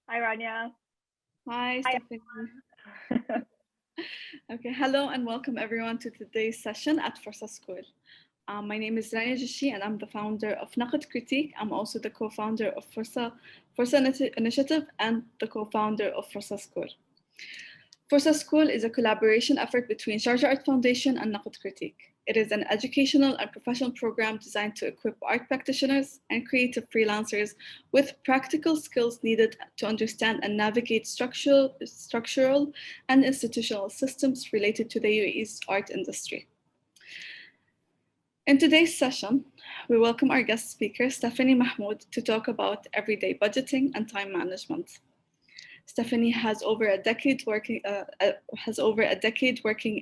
Hi, Rania. Hi, Hi. Stephanie. Okay, hello and welcome everyone to today's session at Forsa School. My name is Rania Jishi and I'm the founder of Naqd Critique. I'm also the co-founder of Forsa Initiative and the co-founder of Forsa School. Forsa School is a collaboration effort between Sharjah Art Foundation and Naqd Critique. It is an educational and professional program designed to equip art practitioners and creative freelancers with practical skills needed to understand and navigate structural and institutional systems related to the UAE's art industry. In today's session, we welcome our guest speaker, Stephanie Mahmoud, to talk about everyday budgeting and time management. Stephanie has over a decade working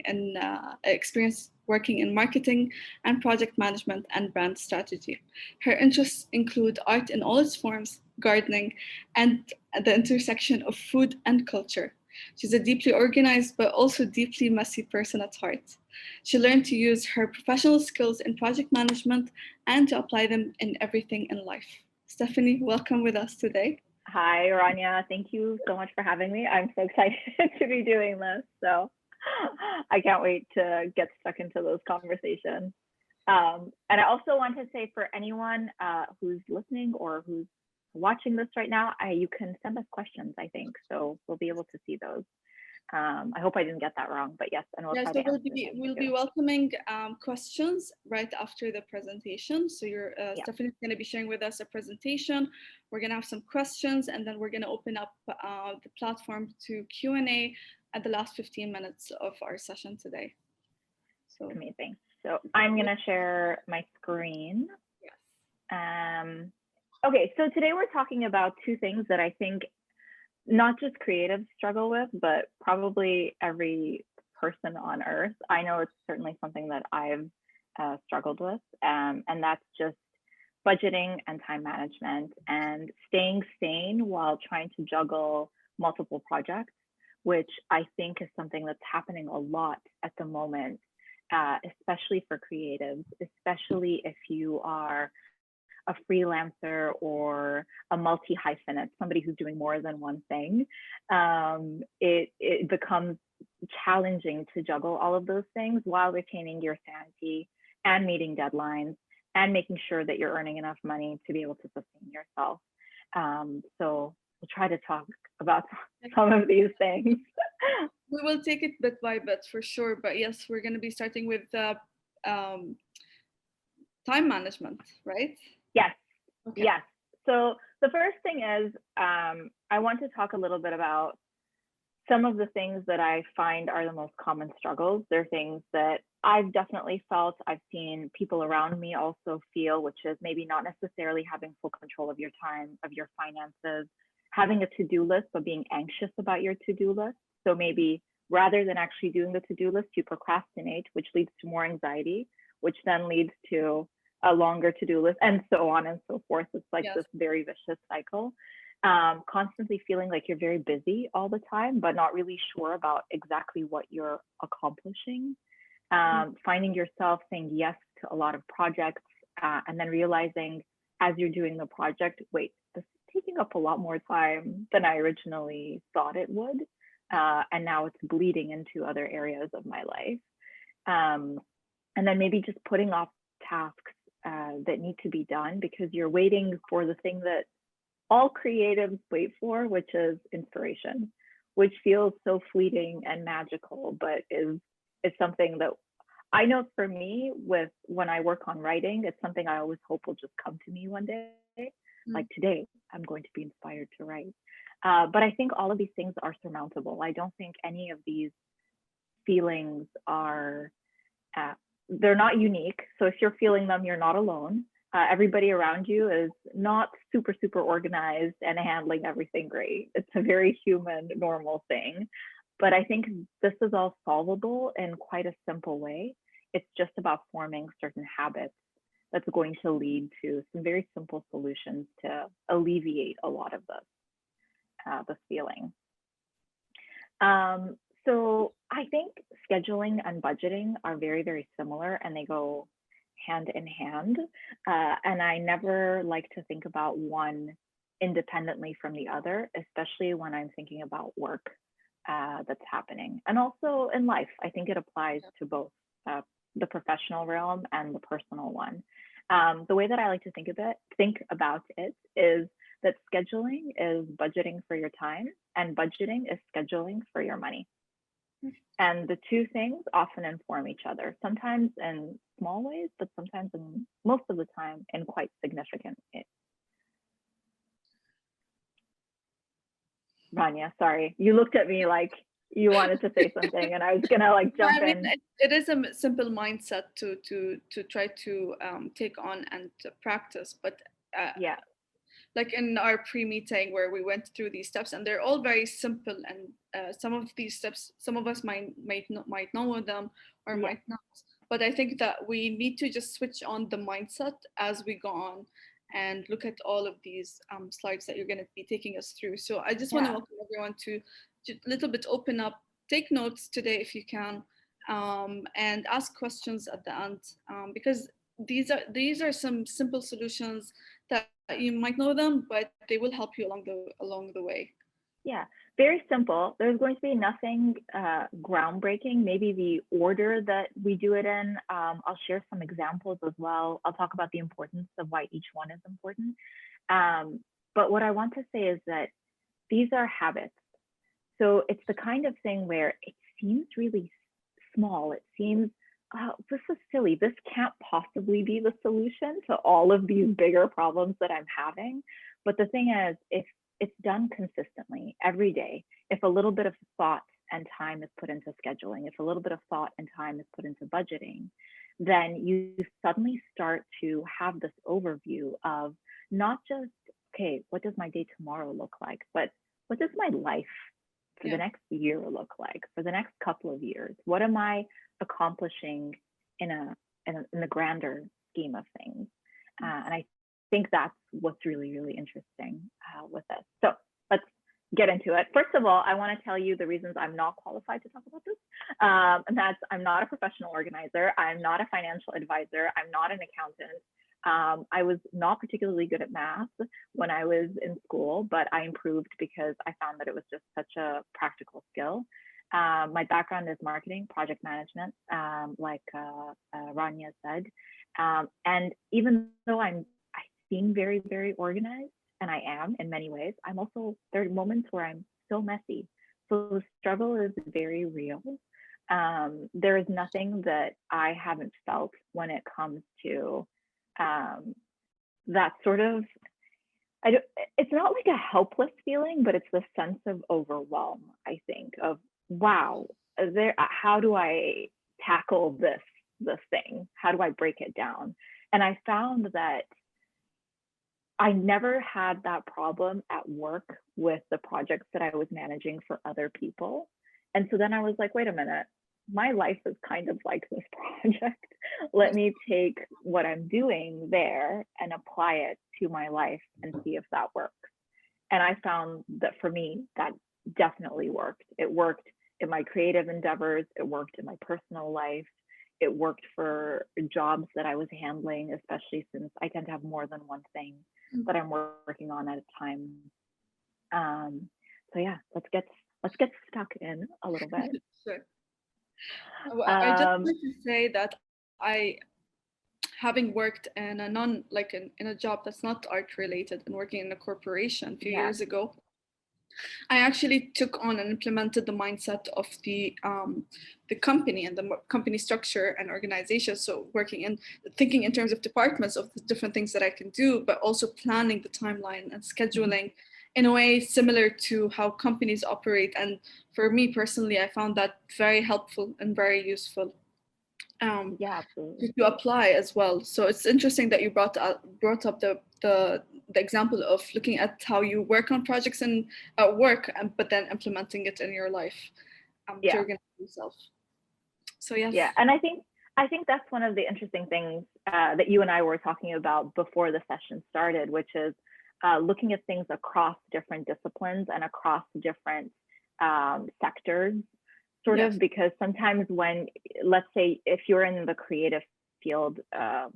in experience working in marketing and project management and brand strategy. Her interests include art in all its forms, gardening, and the intersection of food and culture. She's a deeply organized but also deeply messy person at heart. She learned to use her professional skills in project management and to apply them in everything in life. Stephanie, welcome with us today. Hi, Rania. Thank you so much for having me. I'm so excited to be doing this. So I can't wait to get stuck into those conversations. And I also want to say for anyone who's listening or who's watching this right now, you can send us questions, I think. So we'll be able to see those. I hope I didn't get that wrong, but yes, and we'll Yeah, try so to answer them we'll too. be welcoming questions right after the presentation. So Yeah, Stephanie's going to be sharing with us a presentation. We're going to have some questions, and then we're going to open up the platform to Q&A at the last 15 minutes of our session today. So amazing. So I'm going to share my screen. yes. Um, okay, so today we're talking about two things that I think not just creatives struggle with, but probably every person on earth. I know it's certainly something that I've struggled with, and that's just budgeting and time management and staying sane while trying to juggle multiple projects, which I think is something that's happening a lot at the moment, especially for creatives, especially if you are a freelancer or a multi hyphenate, somebody who's doing more than one thing. It becomes challenging to juggle all of those things while retaining your sanity and meeting deadlines and making sure that you're earning enough money to be able to sustain yourself. So we'll try to talk about some of these things. We will take it bit by bit for sure. But yes, we're going to be starting with um, time management, right? Yes, Okay. yes. So the first thing is I want to talk a little bit about some of the things that I find are the most common struggles. They're things that I've definitely felt, I've seen people around me also feel, which is maybe not necessarily having full control of your time, of your finances, having a to do list, but being anxious about your to do list. So maybe rather than actually doing the to do list, you procrastinate, which leads to more anxiety, which then leads to a longer to do list, and so on and so forth. It's like Yes. this very vicious cycle. Constantly feeling like you're very busy all the time, but not really sure about exactly what you're accomplishing. Finding yourself saying yes to a lot of projects, and then realizing as you're doing the project, wait, this is taking up a lot more time than I originally thought it would. And now it's bleeding into other areas of my life. Um, and then maybe just putting off tasks that need to be done because you're waiting for the thing that all creatives wait for, which is inspiration, which feels so fleeting and magical, but is something that I know for me with when I work on writing, it's something I always hope will just come to me one day. Like Mm. today, I'm going to be inspired to write. But I think all of these things are surmountable. I don't think any of these feelings are uh, they're not unique. So if you're feeling them, you're not alone. Everybody around you is not super organized and handling everything great. It's a very human, normal thing. But I think this is all solvable in quite a simple way. It's just about forming certain habits that's going to lead to some very simple solutions to alleviate a lot of this feeling. Um, so I think scheduling and budgeting are very similar and they go hand in hand. And I never like to think about one independently from the other, especially when I'm thinking about work that's happening. And also in life, I think it applies to both the professional realm and the personal one. The way that I like to think about it is that scheduling is budgeting for your time, and budgeting is scheduling for your money. And the two things often inform each other, sometimes in small ways, but sometimes in most of the time in quite significant ways. Rania, sorry, you looked at me like you wanted to say something, and I was gonna like jump in. It is a simple mindset to try to take on and to practice, but yeah, like in our pre-meeting where we went through these steps, and they're all very simple, and some of these steps, some of us might know them or might not, but I think that we need to just switch on the mindset as we go on and look at all of these slides that you're going to be taking us through. So I just want to welcome everyone to a little bit open up, take notes today if you can, and ask questions at the end, because these are some simple solutions that you might know them, but they will help you along the way. Yeah, very simple. There's going to be nothing groundbreaking. Maybe the order that we do it in. I'll share some examples as well. I'll talk about the importance of why each one is important. But what I want to say is that these are habits. So it's the kind of thing where it seems really small. It seems, oh, this is silly. This can't possibly be the solution to all of these bigger problems that I'm having. But the thing is, if it's done consistently every day, if a little bit of thought and time is put into scheduling, if a little bit of thought and time is put into budgeting, then you suddenly start to have this overview of not just, okay, what does my day tomorrow look like, but what does my life for the next year look like, for the next couple of years? What am I accomplishing in the grander scheme of things? And I think that's what's really, really interesting with this. So let's get into it. First of all, I want to tell you the reasons I'm not qualified to talk about this. And that's, I'm not a professional organizer. I'm not a financial advisor. I'm not an accountant. I was not particularly good at math when I was in school, but I improved because I found that it was just such a practical skill. My background is marketing, project management, like Rania said. And even though I seem very, very organized, and I am in many ways, I'm also, there are moments where I'm so messy. So the struggle is very real. There is nothing that I haven't felt when it comes to that sort of, it's not like a helpless feeling, but it's the sense of overwhelm, I think, of, wow, how do I tackle this thing? How do I break it down? And I found that I never had that problem at work with the projects that I was managing for other people. And so then I was like, wait a minute, my life is kind of like this project. Let me take what I'm doing there and apply it to my life and see if that works. And I found that for me, that definitely worked. It worked in my creative endeavors. It worked in my personal life. It worked for jobs that I was handling, especially since I tend to have more than one thing that I'm working on at a time. So yeah, let's get stuck in a little bit. Sure. I just want to say that having worked in a in a job that's not art related and working in a corporation a few years ago, I actually took on and implemented the mindset of the company and the company structure and organization. So thinking in terms of departments of the different things that I can do, but also planning the timeline and scheduling in a way similar to how companies operate. And for me personally, I found that very helpful and very useful. To apply as well. So it's interesting that you brought up the example of looking at how you work on projects and at work, but then implementing it in your life to organize yourself. So yes. Yeah, and I think that's one of the interesting things that you and I were talking about before the session started, which is looking at things across different disciplines and across different sectors. Sort of, because sometimes when, let's say, if you're in the creative field,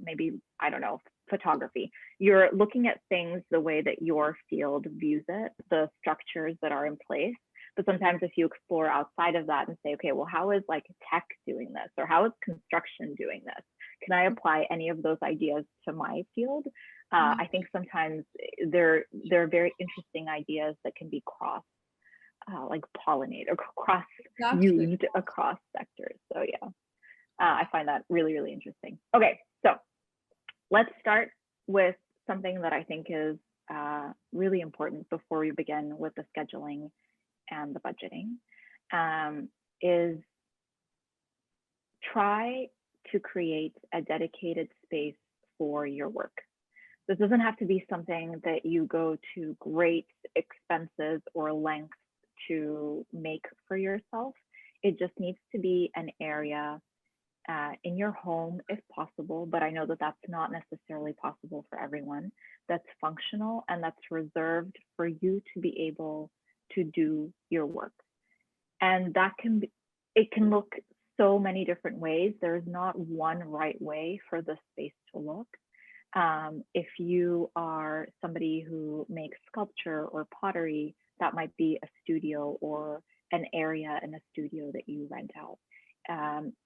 maybe, I don't know, photography. You're looking at things the way that your field views it, the structures that are in place. But sometimes if you explore outside of that and say, okay, well, how is like tech doing this? Or how is construction doing this? Can I apply any of those ideas to my field? I think sometimes they're very interesting ideas that can be like pollinate or cross used across sectors. So yeah, I find that really, really interesting. Okay, so let's start with something that I think is really important before we begin with the scheduling and the budgeting, is try to create a dedicated space for your work. This doesn't have to be something that you go to great expenses or lengths to make for yourself. It just needs to be an area in your home if possible, but I know that that's not necessarily possible for everyone, that's functional and that's reserved for you to be able to do your work. And that it can look so many different ways. There's not one right way for the space to look. If you are somebody who makes sculpture or pottery, that might be a studio or an area in a studio that you rent out.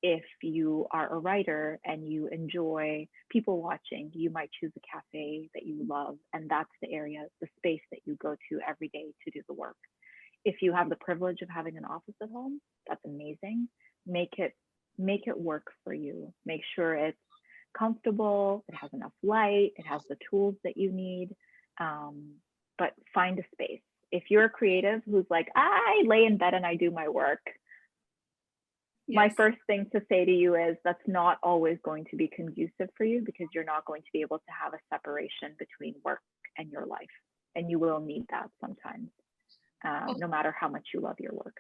If you are a writer and you enjoy people watching, you might choose a cafe that you love, and that's the area, the space that you go to every day to do the work. If you have the privilege of having an office at home, that's amazing. Make it work for you. Make sure it's comfortable, it has enough light, it has the tools that you need, but find a space. If you're a creative who's like, I lay in bed and I do my work, my first thing to say to you is that's not always going to be conducive for you, because you're not going to be able to have a separation between work and your life. And you will need that sometimes, no matter how much you love your work.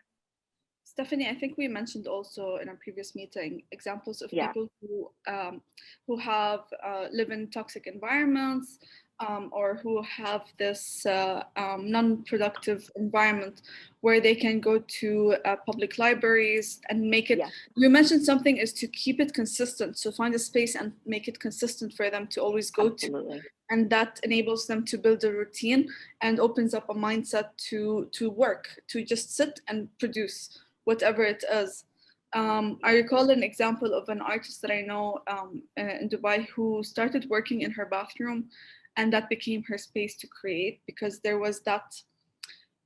Stephanie, I think we mentioned also in our previous meeting examples of people who have live in toxic environments, or who have this non-productive environment where they can go to public libraries and make it. You mentioned something is to keep it consistent. So find a space and make it consistent for them to always go to. And that enables them to build a routine and opens up a mindset to work, to just sit and produce whatever it is. I recall an example of an artist that I know in Dubai who started working in her bathroom, and that became her space to create, because there was that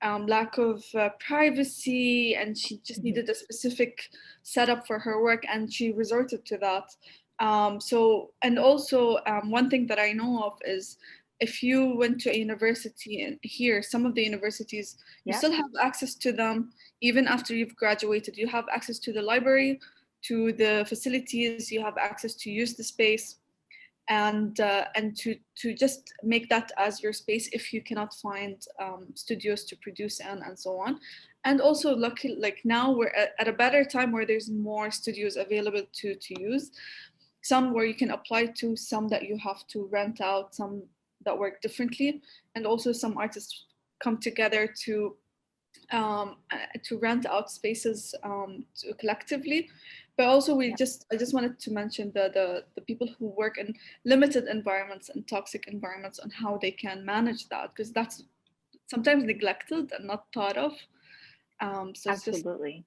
lack of privacy, and she just needed a specific setup for her work, and she resorted to that. And also one thing that I know of is, if you went to a university here, some of the universities, you still have access to them even after you've graduated. You have access to the library, to the facilities, you have access to use the space, and to just make that as your space if you cannot find studios to produce in, and so on. And also, luckily, like now we're at a better time where there's more studios available to use. Some where you can apply to, some that you have to rent out, some that work differently, and also some artists come together to rent out spaces collectively. But also I just wanted to mention the people who work in limited environments and toxic environments, on how they can manage that, because that's sometimes neglected and not thought of. So absolutely.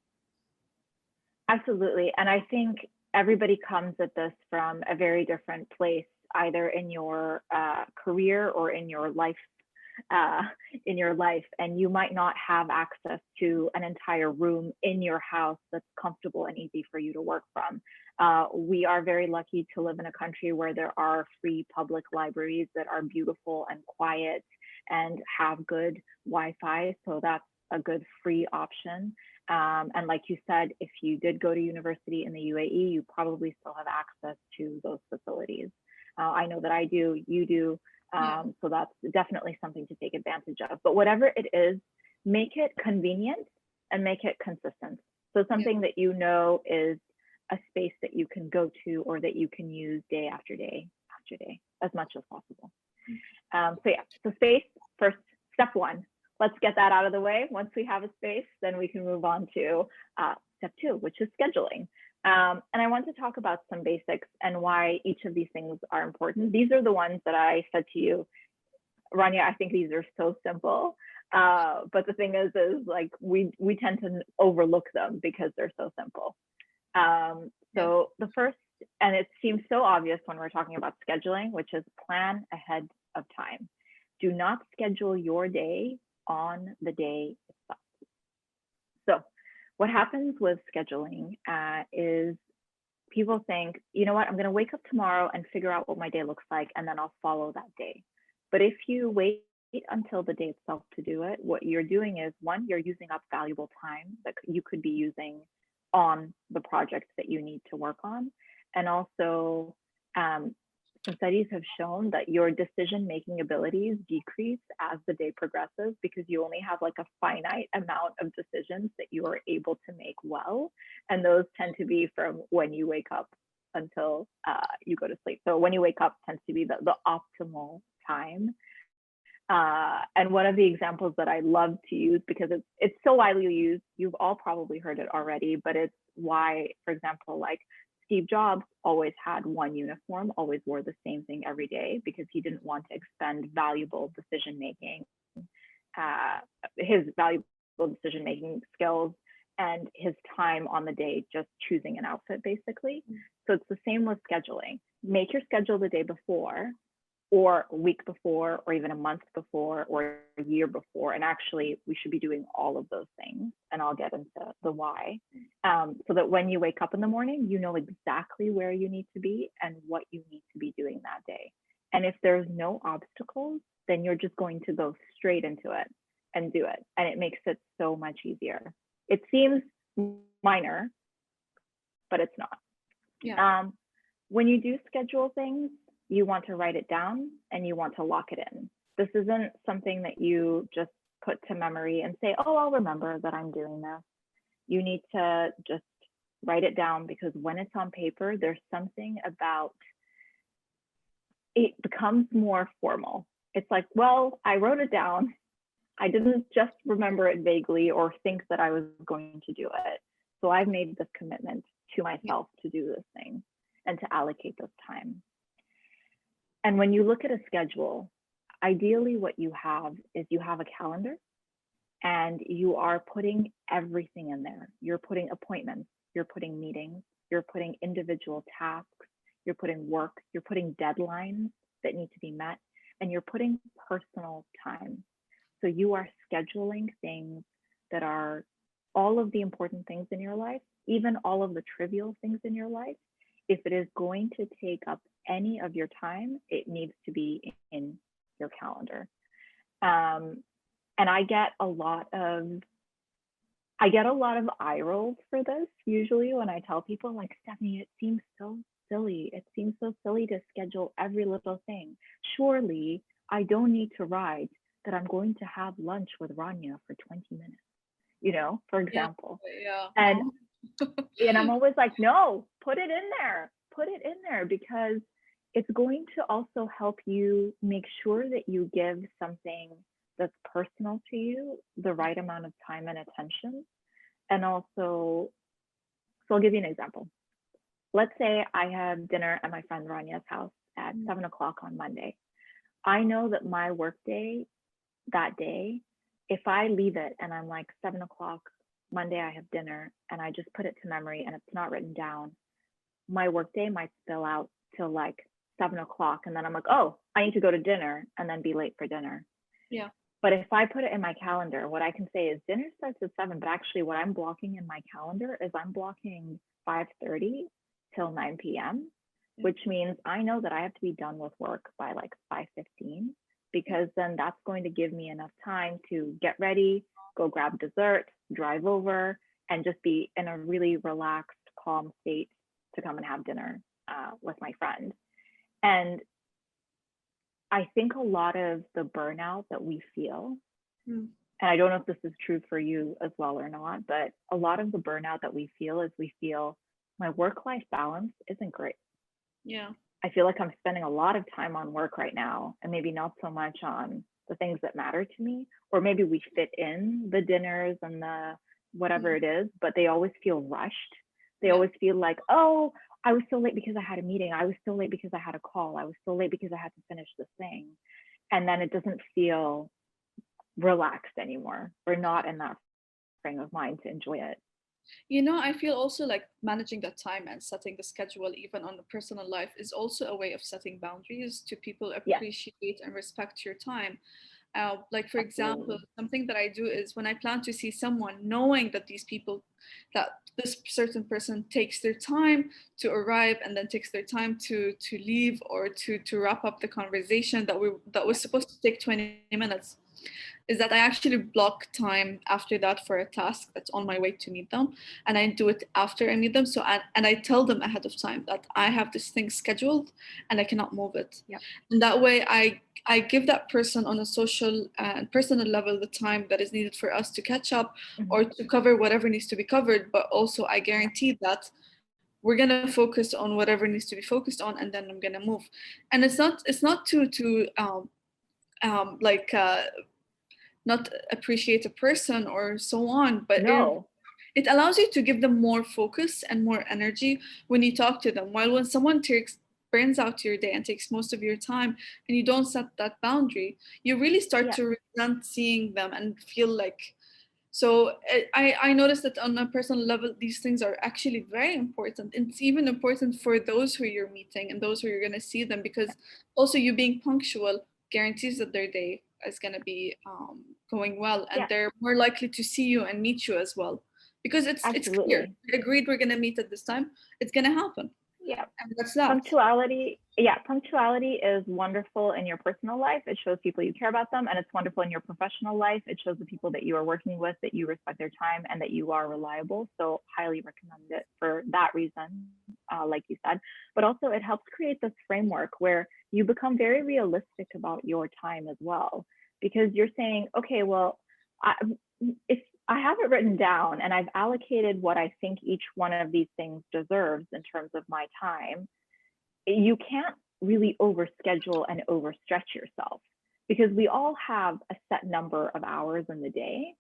Absolutely. And I think everybody comes at this from a very different place, either in your career or in your life. And you might not have access to an entire room in your house that's comfortable and easy for you to work from. We are very lucky to live in a country where there are free public libraries that are beautiful and quiet and have good Wi-Fi, so that's a good free option. And like you said, if you did go to university in the UAE, you probably still have access to those facilities. I know that I do, you do. So that's definitely something to take advantage of. But whatever it is, make it convenient and make it consistent. So something that you know is a space that you can go to, or that you can use day after day after day, as much as possible. So space, first, step one. Let's get that out of the way. Once we have a space, then we can move on to step two, which is scheduling. And I want to talk about some basics and why each of these things are important. These are the ones that I said to you, Rania, I think these are so simple. But the thing is like we tend to overlook them because they're so simple. So the first, and it seems so obvious when we're talking about scheduling, which is plan ahead of time. Do not schedule your day on the day itself. So what happens with scheduling is people think, you know what, I'm going to wake up tomorrow and figure out what my day looks like, and then I'll follow that day. But if you wait until the day itself to do it, what you're doing is, one, you're using up valuable time that you could be using on the projects that you need to work on. And also, some studies have shown that your decision-making abilities decrease as the day progresses because you only have like a finite amount of decisions that you are able to make well. And those tend to be from when you wake up until you go to sleep. So when you wake up tends to be the optimal time. And one of the examples that I love to use, because it's so widely used, you've all probably heard it already, but it's why, for example, like Steve Jobs always had one uniform, always wore the same thing every day because he didn't want to expend valuable decision-making, his valuable decision-making skills and his time on the day just choosing an outfit, basically. So it's the same with scheduling. Make your schedule the day before, or a week before, or even a month before, or a year before. And actually, we should be doing all of those things. And I'll get into the why. So that when you wake up in the morning, you know exactly where you need to be and what you need to be doing that day. And if there's no obstacles, then you're just going to go straight into it and do it. And it makes it so much easier. It seems minor, but it's not. Yeah. When you do schedule things, you want to write it down and you want to lock it in. This isn't something that you just put to memory and say, oh, I'll remember that I'm doing this. You need to just write it down, because when it's on paper, there's something about it becomes more formal. It's like, well, I wrote it down. I didn't just remember it vaguely or think that I was going to do it. So I've made this commitment to myself to do this thing and to allocate this time. And when you look at a schedule, ideally what you have is you have a calendar and you are putting everything in there. You're putting appointments, you're putting meetings, you're putting individual tasks, you're putting work, you're putting deadlines that need to be met, and you're putting personal time. So you are scheduling things that are all of the important things in your life, even all of the trivial things in your life. If it is going to take up any of your time, it needs to be in your calendar. And I get a lot of eye rolls for this usually when I tell people, like, Stephanie, it seems so silly. It seems so silly to schedule every little thing. Surely I don't need to write that I'm going to have lunch with Rania for 20 minutes, for example. Yeah. And I'm always like, no, put it in there, because it's going to also help you make sure that you give something that's personal to you the right amount of time and attention. And also, so I'll give you an example. Let's say I have dinner at my friend Rania's house at 7 o'clock on Monday. I know that my work day that day, if I leave it and I'm like 7 o'clock Monday, I have dinner, and I just put it to memory and it's not written down, my workday might spill out till like 7 o'clock. And then I'm like, oh, I need to go to dinner and then be late for dinner. Yeah. But if I put it in my calendar, what I can say is dinner starts at 7, but actually what I'm blocking in my calendar is I'm blocking 5:30 till 9 p.m., which means I know that I have to be done with work by like 5:15, because then that's going to give me enough time to get ready, go grab dessert, drive over, and just be in a really relaxed, calm state to come and have dinner with my friend. And I think a lot of the burnout that we feel, and I don't know if this is true for you as well or not, but a lot of the burnout that we feel is we feel my work-life balance isn't great. Yeah. I feel like I'm spending a lot of time on work right now and maybe not so much on the things that matter to me, or maybe we fit in the dinners and the whatever it is, but they always feel rushed. They always feel like, oh, I was so late because I had a meeting. I was so late because I had a call. I was so late because I had to finish this thing. And then it doesn't feel relaxed anymore. We're not in that frame of mind to enjoy it. You know, I feel also like managing that time and setting the schedule, even on the personal life, is also a way of setting boundaries to people Yes, appreciate and respect your time. Like, for example, absolutely. something that I do is when I plan to see someone, knowing that that this certain person takes their time to arrive and then takes their time to leave or to wrap up the conversation that was Yeah, supposed to take 20 minutes, is that I actually block time after that for a task that's on my way to meet them, and I do it after I meet them. And I tell them ahead of time that I have this thing scheduled and I cannot move it. yeah. And that way, I give that person on a social and personal level the time that is needed for us to catch up Mm-hmm. or to cover whatever needs to be covered. But also, I Yeah, guarantee that we're gonna focus on whatever needs to be focused on, and then I'm gonna move. And it's not to like not appreciate a person or so on, but no, it allows you to give them more focus and more energy when you talk to them. While when someone takes burns out your day and takes most of your time and you don't set that boundary, you really start yeah, to resent seeing them and feel like, so I noticed that on a personal level, these things are actually very important. It's even important for those who you're meeting and those who you're going to see them, because also you being punctual guarantees that their day is going to be going well, and yeah, they're more likely to see you and meet you as well, because it's clear. absolutely. We agreed we're going to meet at this time. It's going to happen, Yeah. and that's that. Punctuality, yeah, punctuality is wonderful in your personal life. It shows people you care about them, and it's wonderful in your professional life. It shows the people that you are working with that you respect their time and that you are reliable. So, highly recommend it for that reason, like you said. But also, it helps create this framework where you become very realistic about your time as well, because you're saying, okay, well, I, if I have it written down and I've allocated what I think each one of these things deserves in terms of my time, you can't really overschedule and overstretch yourself because we all have a set number of hours in the day.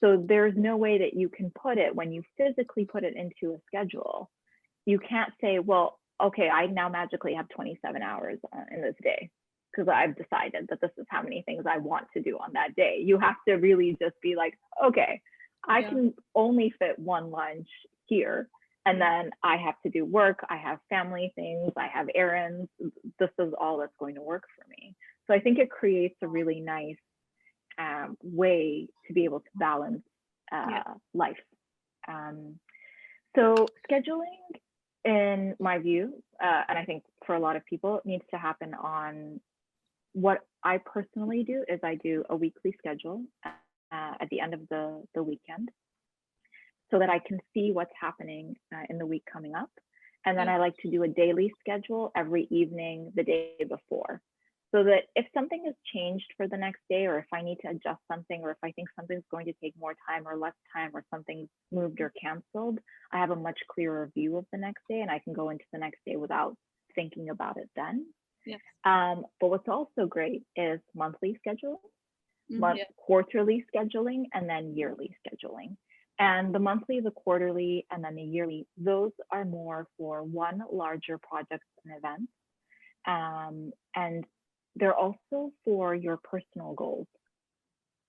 So there's no way that you can put it when you physically put it into a schedule. You can't say, well, okay, I now magically have 27 hours in this day because I've decided that this is how many things I want to do on that day. You have to really just be like, okay, I Yeah, can only fit one lunch here. And yeah, then I have to do work, I have family things, I have errands. This is all that's going to work for me. So I think it creates a really nice way to be able to balance yeah, life. Um, so scheduling, in my view, and I think for a lot of people, it needs to happen on what I personally do is I do a weekly schedule at the end of the weekend so that I can see what's happening in the week coming up. And then yeah. I like to do a daily schedule every evening the day before. So that if something has changed for the next day, or if I need to adjust something, or if I think something's going to take more time or less time, or something's moved or canceled, I have a much clearer view of the next day and I can go into the next day without thinking about it then. Yes. But what's also great is monthly scheduling, Yeah. quarterly scheduling, and then yearly scheduling. And the monthly, the quarterly, and then the yearly, those are more for one larger projects and events. And they're also for your personal goals.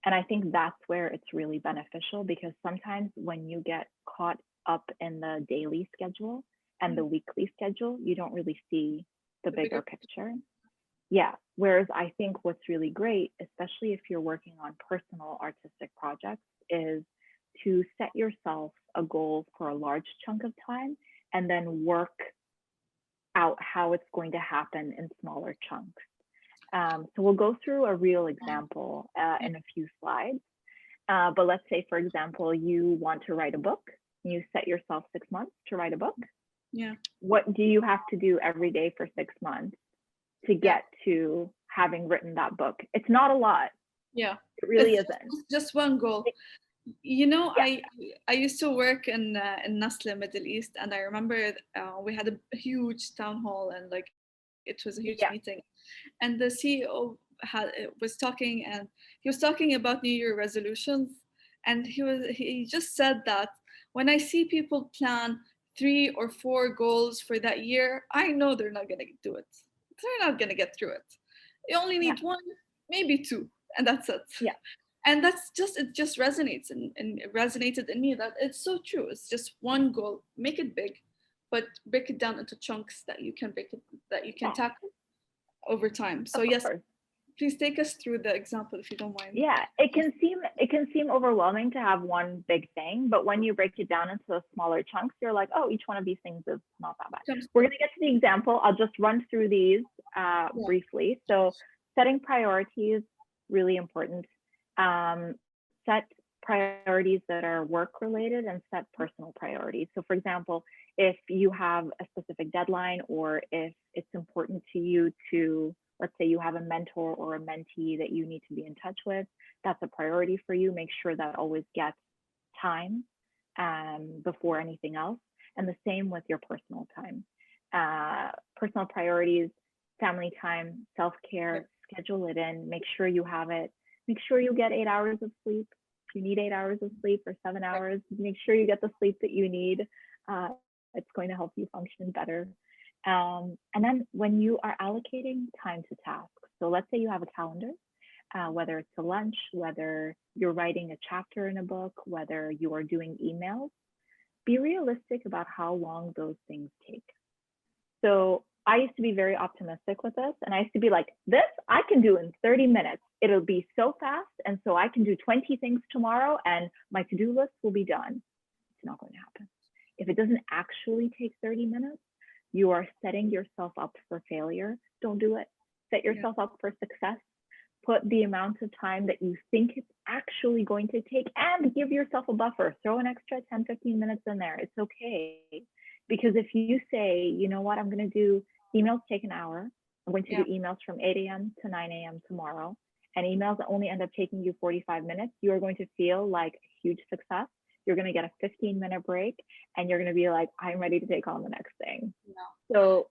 And I think that's where it's really beneficial because sometimes when you get caught up in the daily schedule and Mm. the weekly schedule, you don't really see the The bigger bigger picture. picture. Yeah. Whereas I think what's really great, especially if you're working on personal artistic projects, is to set yourself a goal for a large chunk of time and then work out how it's going to happen in smaller chunks. So we'll go through a real example Yeah. in a few slides. But let's say, for example, you want to write a book. You set yourself 6 months to write a book. Yeah. What do you have to do every day for 6 months to Yeah. get to having written that book? It's not a lot. Yeah. It really It's isn't. just one goal. You know, Yeah, I used to work in Nasla, Middle East, and I remember we had a huge town hall, and like it was a huge yeah, meeting, and the CEO was talking, and he was talking about New Year resolutions, and he just said that when I see people plan 3 or 4 goals for that year, I know they're not going to do it. They're not going to get through it. You only Yeah. need 1, maybe 2, and that's it. Yeah. And it just resonates and it resonated in me that it's so true. It's just one goal, make it big, but break it down into chunks that you can Yeah. tackle over time. So Of yes, course. please take us through the example if you don't mind. Yeah, it can seem overwhelming to have one big thing, but when you break it down into smaller chunks, you're like, oh, each one of these things is not that bad. We're going to get to the example. I'll just run through these briefly. So setting priorities, really important. Set priorities that are work related and set personal priorities. So for example, if you have a specific deadline or if it's important to you to, let's say you have a mentor or a mentee that you need to be in touch with, that's a priority for you. Make sure that always gets time before anything else. And the same with your personal time. Personal priorities, family time, self-care, schedule it in, make sure you have it. Make sure you get 8 hours of sleep. If you need 8 hours of sleep or 7 hours, make sure you get the sleep that you need. It's going to help you function better. And then when you are allocating time to tasks, so let's say you have a calendar, whether it's a lunch, whether you're writing a chapter in a book, whether you are doing emails, be realistic about how long those things take. So I used to be very optimistic with this, and I used to be like, this I can do in 30 minutes. It'll be so fast, and so I can do 20 things tomorrow, and my to-do list will be done. It's not going to happen. If it doesn't actually take 30 minutes, you are setting yourself up for failure. Don't do it. Set yourself up for success. Put the amount of time that you think it's actually going to take and give yourself a buffer. Throw an extra 10, 15 minutes in there. It's okay. Because if you say, you know what, I'm going to do emails take an hour. I'm going to do emails from 8 a.m. to 9 a.m. tomorrow. And emails that only end up taking you 45 minutes, you are going to feel like a huge success. You're going to get a 15-minute break and you're going to be like, I'm ready to take on the next thing. So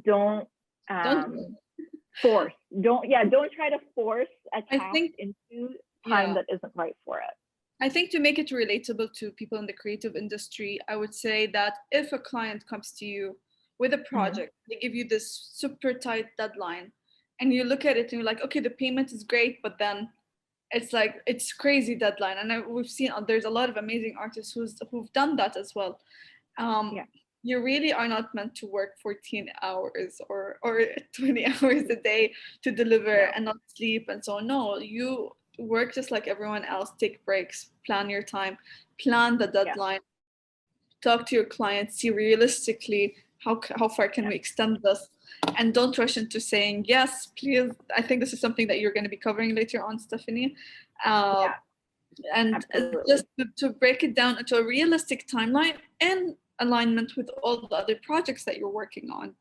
don't force. Don't try to force a task into time that isn't right for it. I think to make it relatable to people in the creative industry, I would say that if a client comes to you with a project, they give you this super tight deadline, and you look at it and you're like, okay, the payment is great, but then it's like, it's crazy deadline. And we've seen there's a lot of amazing artists who've done that as well. You really are not meant to work 14 hours or 20 hours a day to deliver and not sleep and so on. No, you work just like everyone else. Take breaks, plan your time, plan the deadline, talk to your clients, see realistically how far can we extend this, and don't rush into saying yes, please. I think this is something that you're going to be covering later on, Stephanie. And just to break it down into a realistic timeline in alignment with all the other projects that you're working on.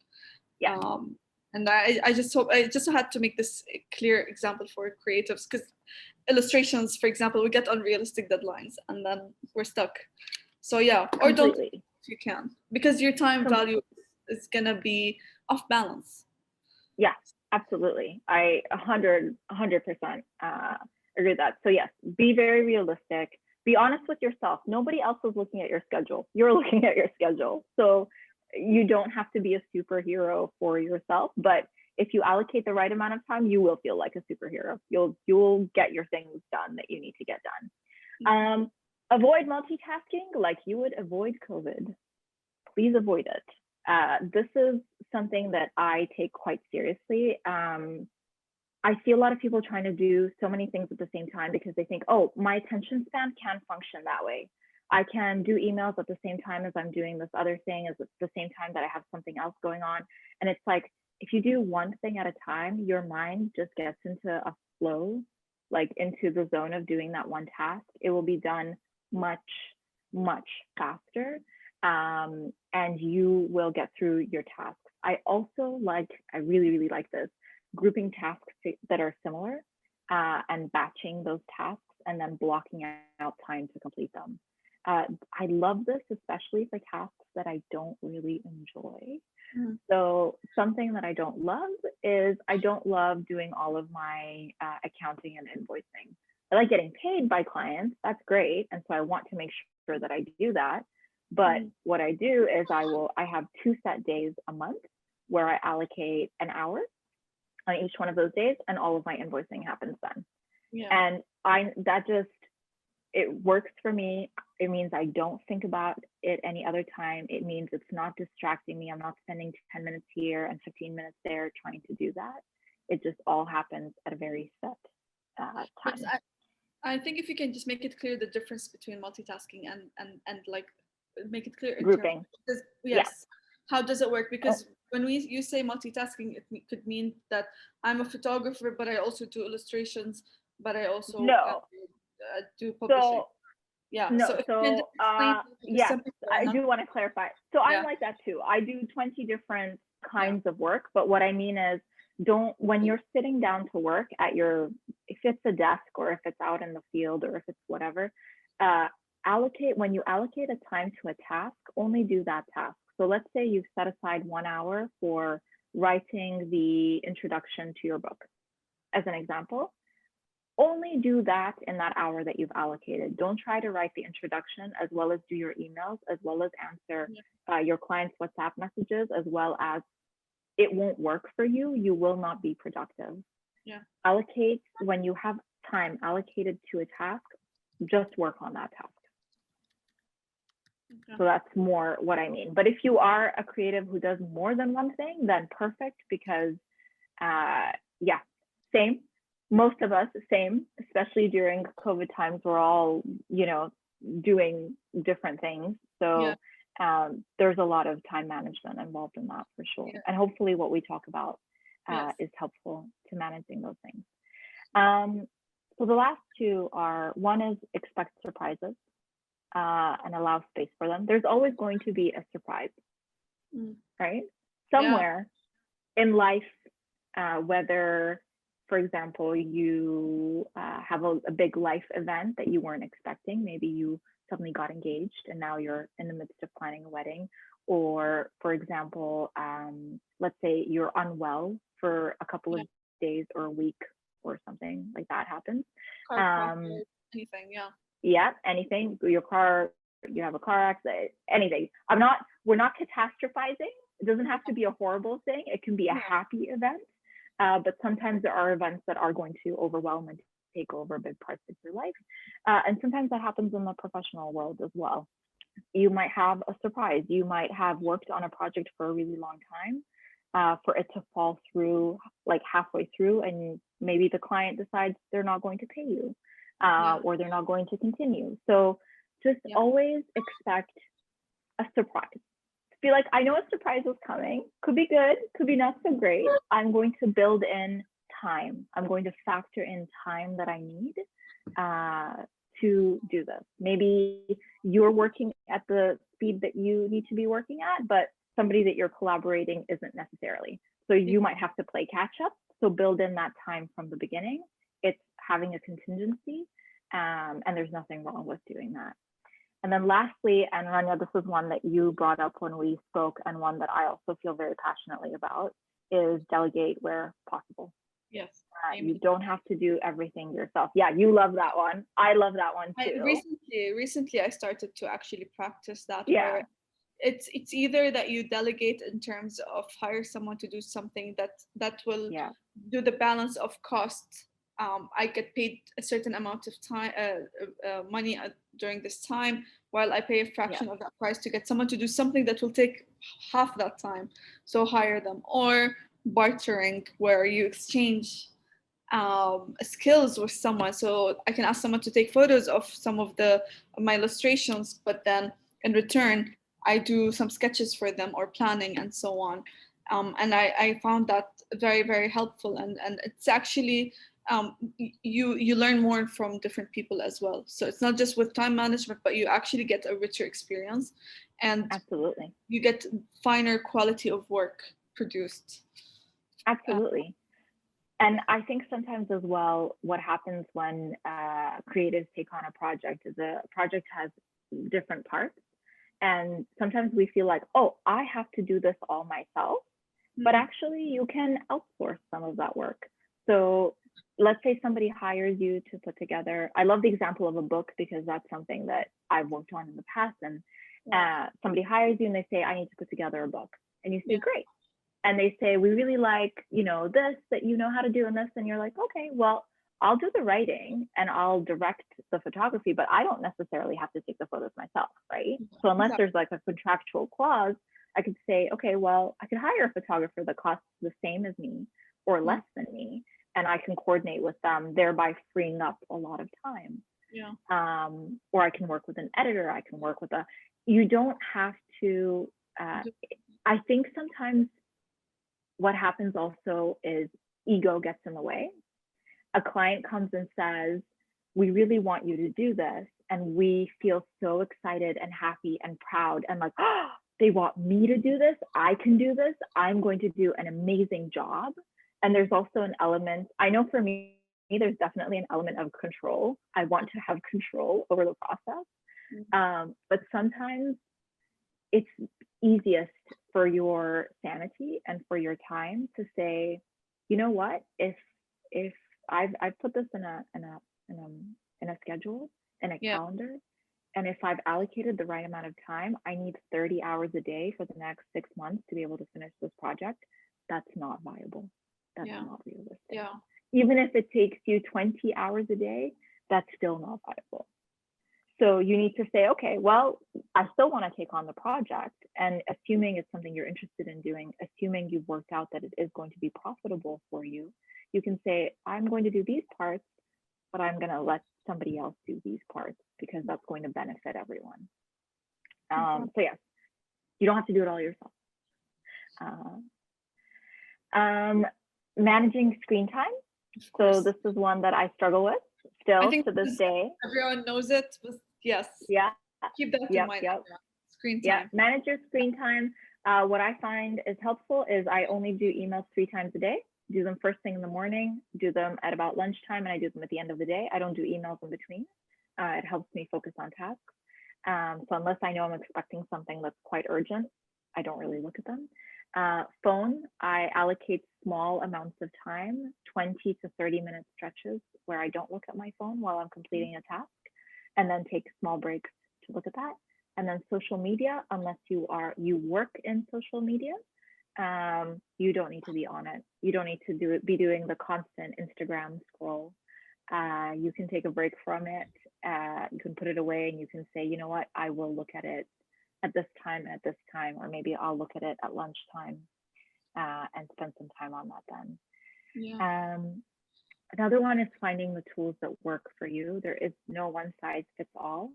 And I just had to make this a clear example for creatives, because illustrations, for example, we get unrealistic deadlines and then we're stuck. So or don't if you can, because your time value is gonna be off balance. Yeah, absolutely. I 100% agree with that. So yes, be very realistic. Be honest with yourself. Nobody else is looking at your schedule. You're looking at your schedule. So you don't have to be a superhero for yourself, but if you allocate the right amount of time, you will feel like a superhero. You'll get your things done that you need to get done. Avoid multitasking like you would avoid COVID. Please avoid it. This is something that I take quite seriously. I see a lot of people trying to do so many things at the same time because they think, oh, my attention span can function that way. I can do emails at the same time as I'm doing this other thing, at the same time that I have something else going on. And it's like, if you do one thing at a time, your mind just gets into a flow, like into the zone of doing that one task. It will be done much, much faster. And you will get through your tasks. I really, really like this, grouping tasks that are similar and batching those tasks and then blocking out time to complete them. I love this, especially for tasks that I don't really enjoy. So something that I don't love is I don't love doing all of my accounting and invoicing. I like getting paid by clients. That's great. And so I want to make sure that I do that. But what I do is I have 2 set days a month where I allocate an hour on each one of those days, and all of my invoicing happens then. And it works for me. It means I don't think about it any other time. It means it's not distracting me. I'm not spending 10 minutes here and 15 minutes there trying to do that. It just all happens at a very set time. I think if you can just make it clear the difference between multitasking and like make it clear in grouping. How does it work? Because when you say multitasking, it could mean that I'm a photographer, but I also do illustrations, but I also do publishing. I do want to clarify. So I'm like that too. I do 20 different kinds of work, but what I mean is, when you're sitting down to work if it's a desk or if it's out in the field or if it's whatever, when you allocate a time to a task, only do that task. So let's say you've set aside 1 hour for writing the introduction to your book, as an example. Only do that in that hour that you've allocated. Don't try to write the introduction as well as do your emails, as well as answer your clients' WhatsApp messages, as well as it won't work for you. You will not be productive. Allocate, when you have time allocated to a task, just work on that task. So that's more what I mean. But if you are a creative who does more than one thing, then perfect, because same. Most of us, same, especially during COVID times, we're all, doing different things. So there's a lot of time management involved in that for sure. And hopefully what we talk about is helpful to managing those things. So the last two are, one is expect surprises and allow space for them. There's always going to be a surprise, right? Somewhere in life, whether, for example, you have a big life event that you weren't expecting. Maybe you suddenly got engaged and now you're in the midst of planning a wedding. Or, for example, let's say you're unwell for a couple of days or a week or something like that happens. Anything, anything. Your car, you have a car accident, anything. We're not catastrophizing. It doesn't have to be a horrible thing. It can be a happy event. But sometimes there are events that are going to overwhelm and take over big parts of your life. And sometimes that happens in the professional world as well. You might have a surprise. You might have worked on a project for a really long time, for it to fall through like halfway through, and maybe the client decides they're not going to pay you, or they're not going to continue. So just always expect a surprise. Be like, I know a surprise is coming. Could be good, could be not so great. I'm going to build in time. I'm going to factor in time that I need to do this. Maybe you're working at the speed that you need to be working at, but somebody that you're collaborating isn't necessarily. So you might have to play catch up. So build in that time from the beginning. It's having a contingency, and there's nothing wrong with doing that. And then lastly, and Rania, this is one that you brought up when we spoke, and one that I also feel very passionately about, is delegate where possible. Yes. You don't have to do everything yourself. Yeah, you love that one. I love that one too. Recently, I started to actually practice that. Where it's either that you delegate in terms of hire someone to do something that will do the balance of cost. I get paid a certain amount of time, money during this time, while I pay a fraction of that price to get someone to do something that will take half that time. So hire them. Or bartering, where you exchange skills with someone. So I can ask someone to take photos of some of my illustrations, but then in return, I do some sketches for them or planning and so on. And I found that very, very helpful. And it's actually, you learn more from different people as well. So it's not just with time management, but you actually get a richer experience, and absolutely, you get finer quality of work produced. Absolutely. And I think sometimes as well, what happens when creatives take on a project is a project has different parts. And sometimes we feel like, oh, I have to do this all myself. But actually, you can outsource some of that work. So let's say somebody hires you to put together, I love the example of a book because that's something that I've worked on in the past. And Somebody hires you and they say, I need to put together a book. And you say, Yeah. great. And they say, we really like, this, that you know how to do, and this. And you're like, okay, well, I'll do the writing and I'll direct the photography, but I don't necessarily have to take the photos myself, right? So unless there's like a contractual clause, I could say, okay, well, I could hire a photographer that costs the same as me or less than me, and I can coordinate with them, thereby freeing up a lot of time. Yeah. Or I can work with an editor. I can work with you don't have to, I think sometimes what happens also is ego gets in the way. A client comes and says, we really want you to do this. And we feel so excited and happy and proud and like, oh, they want me to do this. I can do this. I'm going to do an amazing job. And there's also an element, I know for me, there's definitely an element of control. I want to have control over the process. But sometimes it's easiest for your sanity and for your time to say, you know what, if I've put this in a schedule, in a calendar, and if I've allocated the right amount of time, I need 30 hours a day for the next 6 months to be able to finish this project. That's not viable. That's not realistic. Yeah. Even if it takes you 20 hours a day, that's still not viable. So you need to say, okay, well, I still want to take on the project. And assuming it's something you're interested in doing, assuming you've worked out that it is going to be profitable for you, you can say, I'm going to do these parts, but I'm going to let somebody else do these parts because that's going to benefit everyone. So yes, you don't have to do it all yourself. Managing screen time. So this is one that I struggle with still to this day. Everyone knows it, but yes. Yeah. Keep that in mind. Screen time. Yeah, manage your screen time. What I find is helpful is I only do emails 3 times a day. Do them first thing in the morning, do them at about lunchtime, and I do them at the end of the day. I don't do emails in between. It helps me focus on tasks. So unless I know I'm expecting something that's quite urgent, I don't really look at them. Phone, I allocate small amounts of time, 20 to 30 minute stretches where I don't look at my phone while I'm completing a task, and then take small breaks to look at that. And then social media, unless you work in social media, you don't need to be on it. You don't need to be doing the constant Instagram scroll. You can take a break from it. You can put it away and you can say, you know what, I will look at it at this time, or maybe I'll look at it at lunchtime and spend some time on that then. Yeah. Another one is finding the tools that work for you. There is no one size fits all.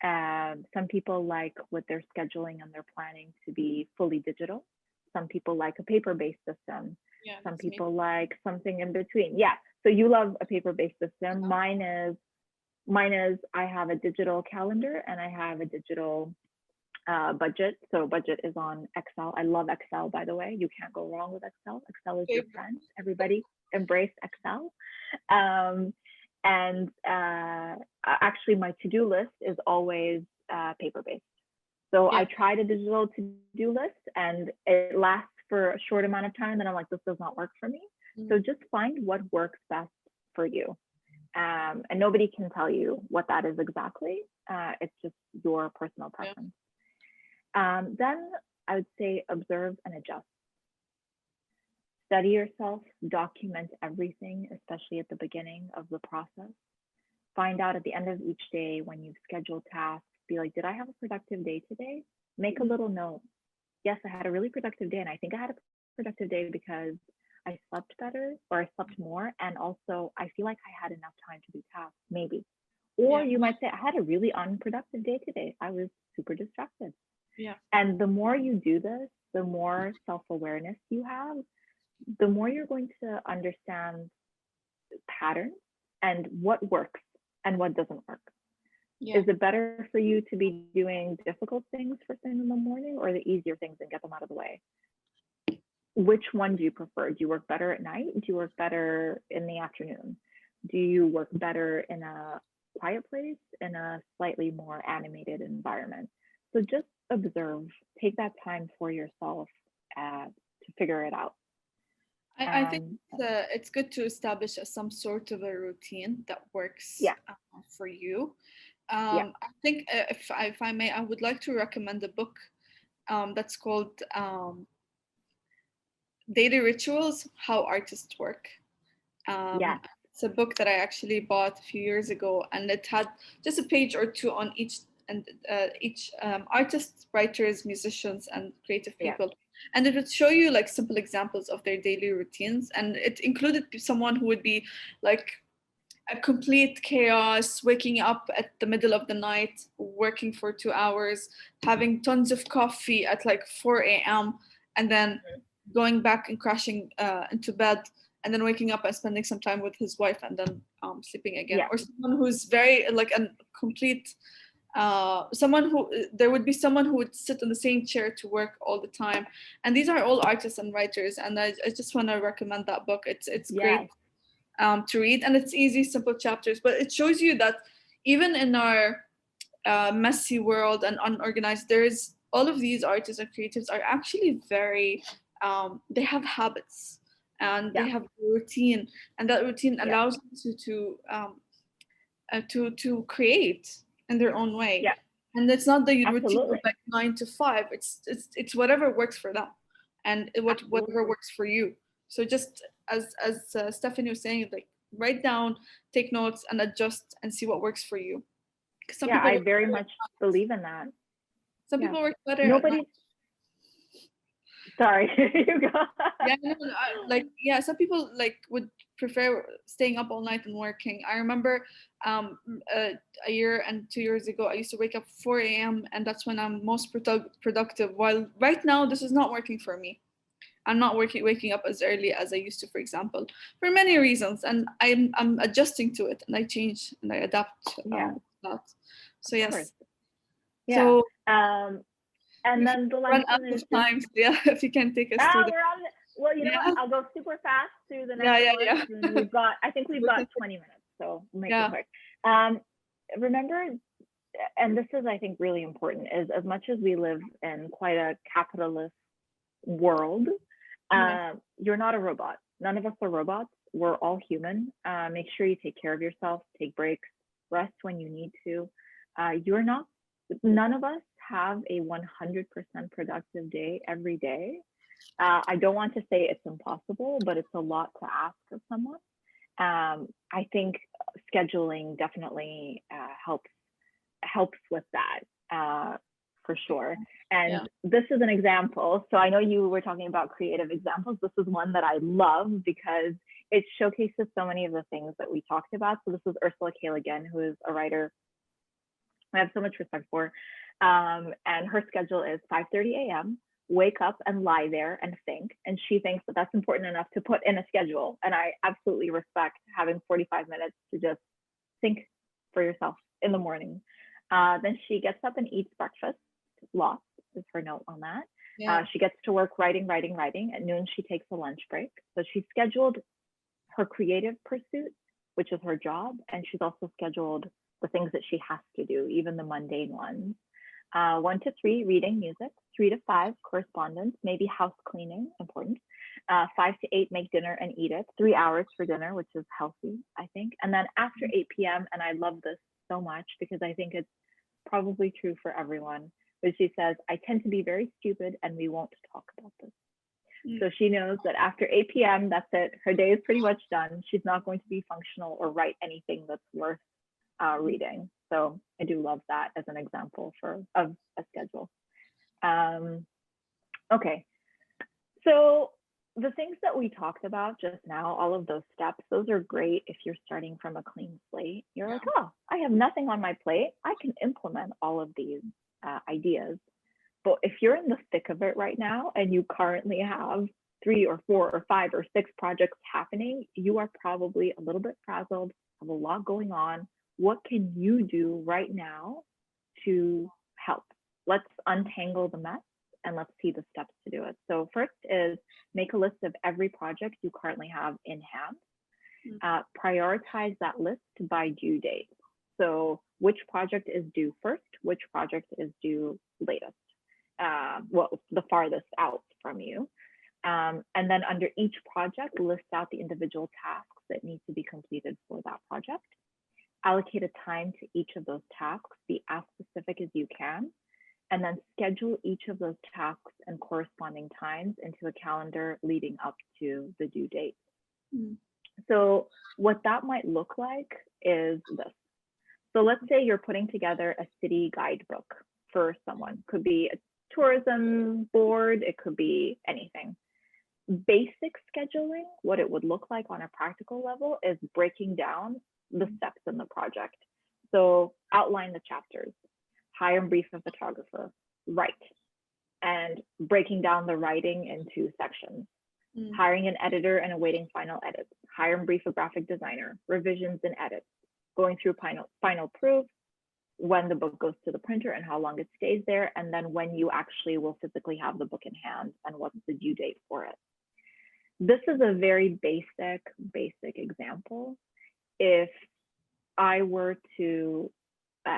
Some people like with their scheduling and their planning to be fully digital. Some people like a paper-based system. Some people like something in between. Yeah. So you love a paper-based system. Mine is I have a digital calendar and I have a digital budget. So budget is on Excel. I love Excel, by the way. You can't go wrong with Excel. Excel is your friend. Everybody embrace Excel. And actually my to-do list is always paper-based. So I tried a digital to-do list and it lasts for a short amount of time. And then I'm like, this does not work for me. So just find what works best for you. And nobody can tell you what that is exactly. It's just your personal preference. Then I would say observe and adjust. Study yourself, document everything, especially at the beginning of the process. Find out at the end of each day when you've scheduled tasks, be like, did I have a productive day today? Make a little note. Yes, I had a really productive day. And I think I had a productive day because I slept better or I slept more. And also I feel like I had enough time to do tasks, maybe. Or you might say, I had a really unproductive day today. I was super distracted. Yeah. And the more you do this, the more self-awareness you have, the more you're going to understand patterns and what works and what doesn't work. Is it better for you to be doing difficult things first thing in the morning or the easier things and get them out of the way? Which one do you prefer? Do you work better at night? Do you work better in the afternoon? Do you work better in a quiet place, in a slightly more animated environment? So just observe, take that time for yourself to figure it out. I think it's good to establish some sort of a routine that works for you. I think if I may, I would like to recommend a book that's called Daily Rituals: How Artists Work. Yes. It's a book that I actually bought a few years ago, and it had just a page or two on each artists, writers, musicians, and creative Yes. people. And it would show you like simple examples of their daily routines, and it included someone who would be like a complete chaos, waking up at the middle of the night, working for 2 hours, having tons of coffee at like 4 a.m., and then going back and crashing into bed, and then waking up and spending some time with his wife, and then sleeping again. Yes. Or someone who's very like a complete someone who there would be someone who would sit in the same chair to work all the time. And these are all artists and writers, and I just want to recommend that book. It's Yes. great to read, and it's easy, simple chapters, but it shows you that even in our messy world and unorganized, there's all of these artists and creatives are actually very they have habits, and they Yes. have a routine, and that routine Yes. allows them to create in their own way. Yes. And it's not the routine of Absolutely. like 9 to 5. It's whatever works for them, and whatever Absolutely. works for you. So just as Stephanie was saying, like write down, take notes, and adjust and see what works for you. Because Yeah, I very much believe in that. some Yeah. people work better at night. Nobody. Sorry, you go. Yeah, no, like yeah, some people like would prefer staying up all night and working. I remember a year and 2 years ago, I used to wake up 4 a.m. and that's when I'm most productive. While right now, this is not working for me. I'm not waking up as early as I used to, for example, for many reasons, and I'm adjusting to it, and I change and I adapt Yeah. that. So yes. Yeah. So and then the run last out one is of time. So yeah, if you can take us through that. we're on. Well, you know Yeah. what? I'll go super fast through the next one. And we've got. I think we've got 20 minutes, so we'll make it quick. Remember, and this is, I think, really important. Is as much as we live in quite a capitalist world, you're not a robot. None of us are robots. We're all human. Make sure you take care of yourself. Take breaks. Rest when you need to. You're not. None of us have a 100% productive day every day. I don't want to say it's impossible, but it's a lot to ask of someone. I think scheduling definitely helps with that for sure. And this is an example. So I know you were talking about creative examples. This is one that I love because it showcases so many of the things that we talked about. So this is Ursula K. Le Guin, who is a writer I have so much respect for. And her schedule is 5:30 a.m., wake up and lie there and think. And she thinks that that's important enough to put in a schedule. And I absolutely respect having 45 minutes to just think for yourself in the morning. Then she gets up and eats breakfast. Lots is her note on that. She gets to work writing. At noon, she takes a lunch break. So she scheduled her creative pursuit, which is her job. And she's also scheduled the things that she has to do, even the mundane ones. 1 to 3, reading, music. 3 to 5, correspondence, maybe house cleaning, important. 5 to 8, make dinner and eat it. 3 hours for dinner, which is healthy, I think. And then after 8 p.m., and I love this so much because I think it's probably true for everyone, but she says, I tend to be very stupid and we won't talk about this. So she knows that after 8 p.m., that's it. Her day is pretty much done. She's not going to be functional or write anything that's worth reading. So I do love that as an example of a schedule. Okay, so the things that we talked about just now, all of those steps, those are great if you're starting from a clean slate. You're like, oh, I have nothing on my plate. I can implement all of these ideas. But if you're in the thick of it right now and you currently have 3 or 4 or 5 or 6 projects happening, you are probably a little bit frazzled, have a lot going on. What can you do right now to help? Let's untangle the mess and let's see the steps to do it. So first is make a list of every project you currently have in hand. Prioritize that list by due date. So which project is due first, which project is due latest, the farthest out from you. And then under each project, list out the individual tasks that need to be completed for that project. allocate a time to each of those tasks, be as specific as you can, and then schedule each of those tasks and corresponding times into a calendar leading up to the due date. So what that might look like is this. So let's say you're putting together a city guidebook for someone. Could be a tourism board, it could be anything. Basic scheduling, what it would look like on a practical level, is breaking down the steps in the project. So outline the chapters, hire and brief a photographer, write, and breaking down the writing into sections. Hiring an editor and awaiting final edits, hire and brief a graphic designer, revisions and edits, going through final proof, when the book goes to the printer and how long it stays there, and then when you actually will physically have the book in hand and what's the due date for it. This is a very basic example. If I were to,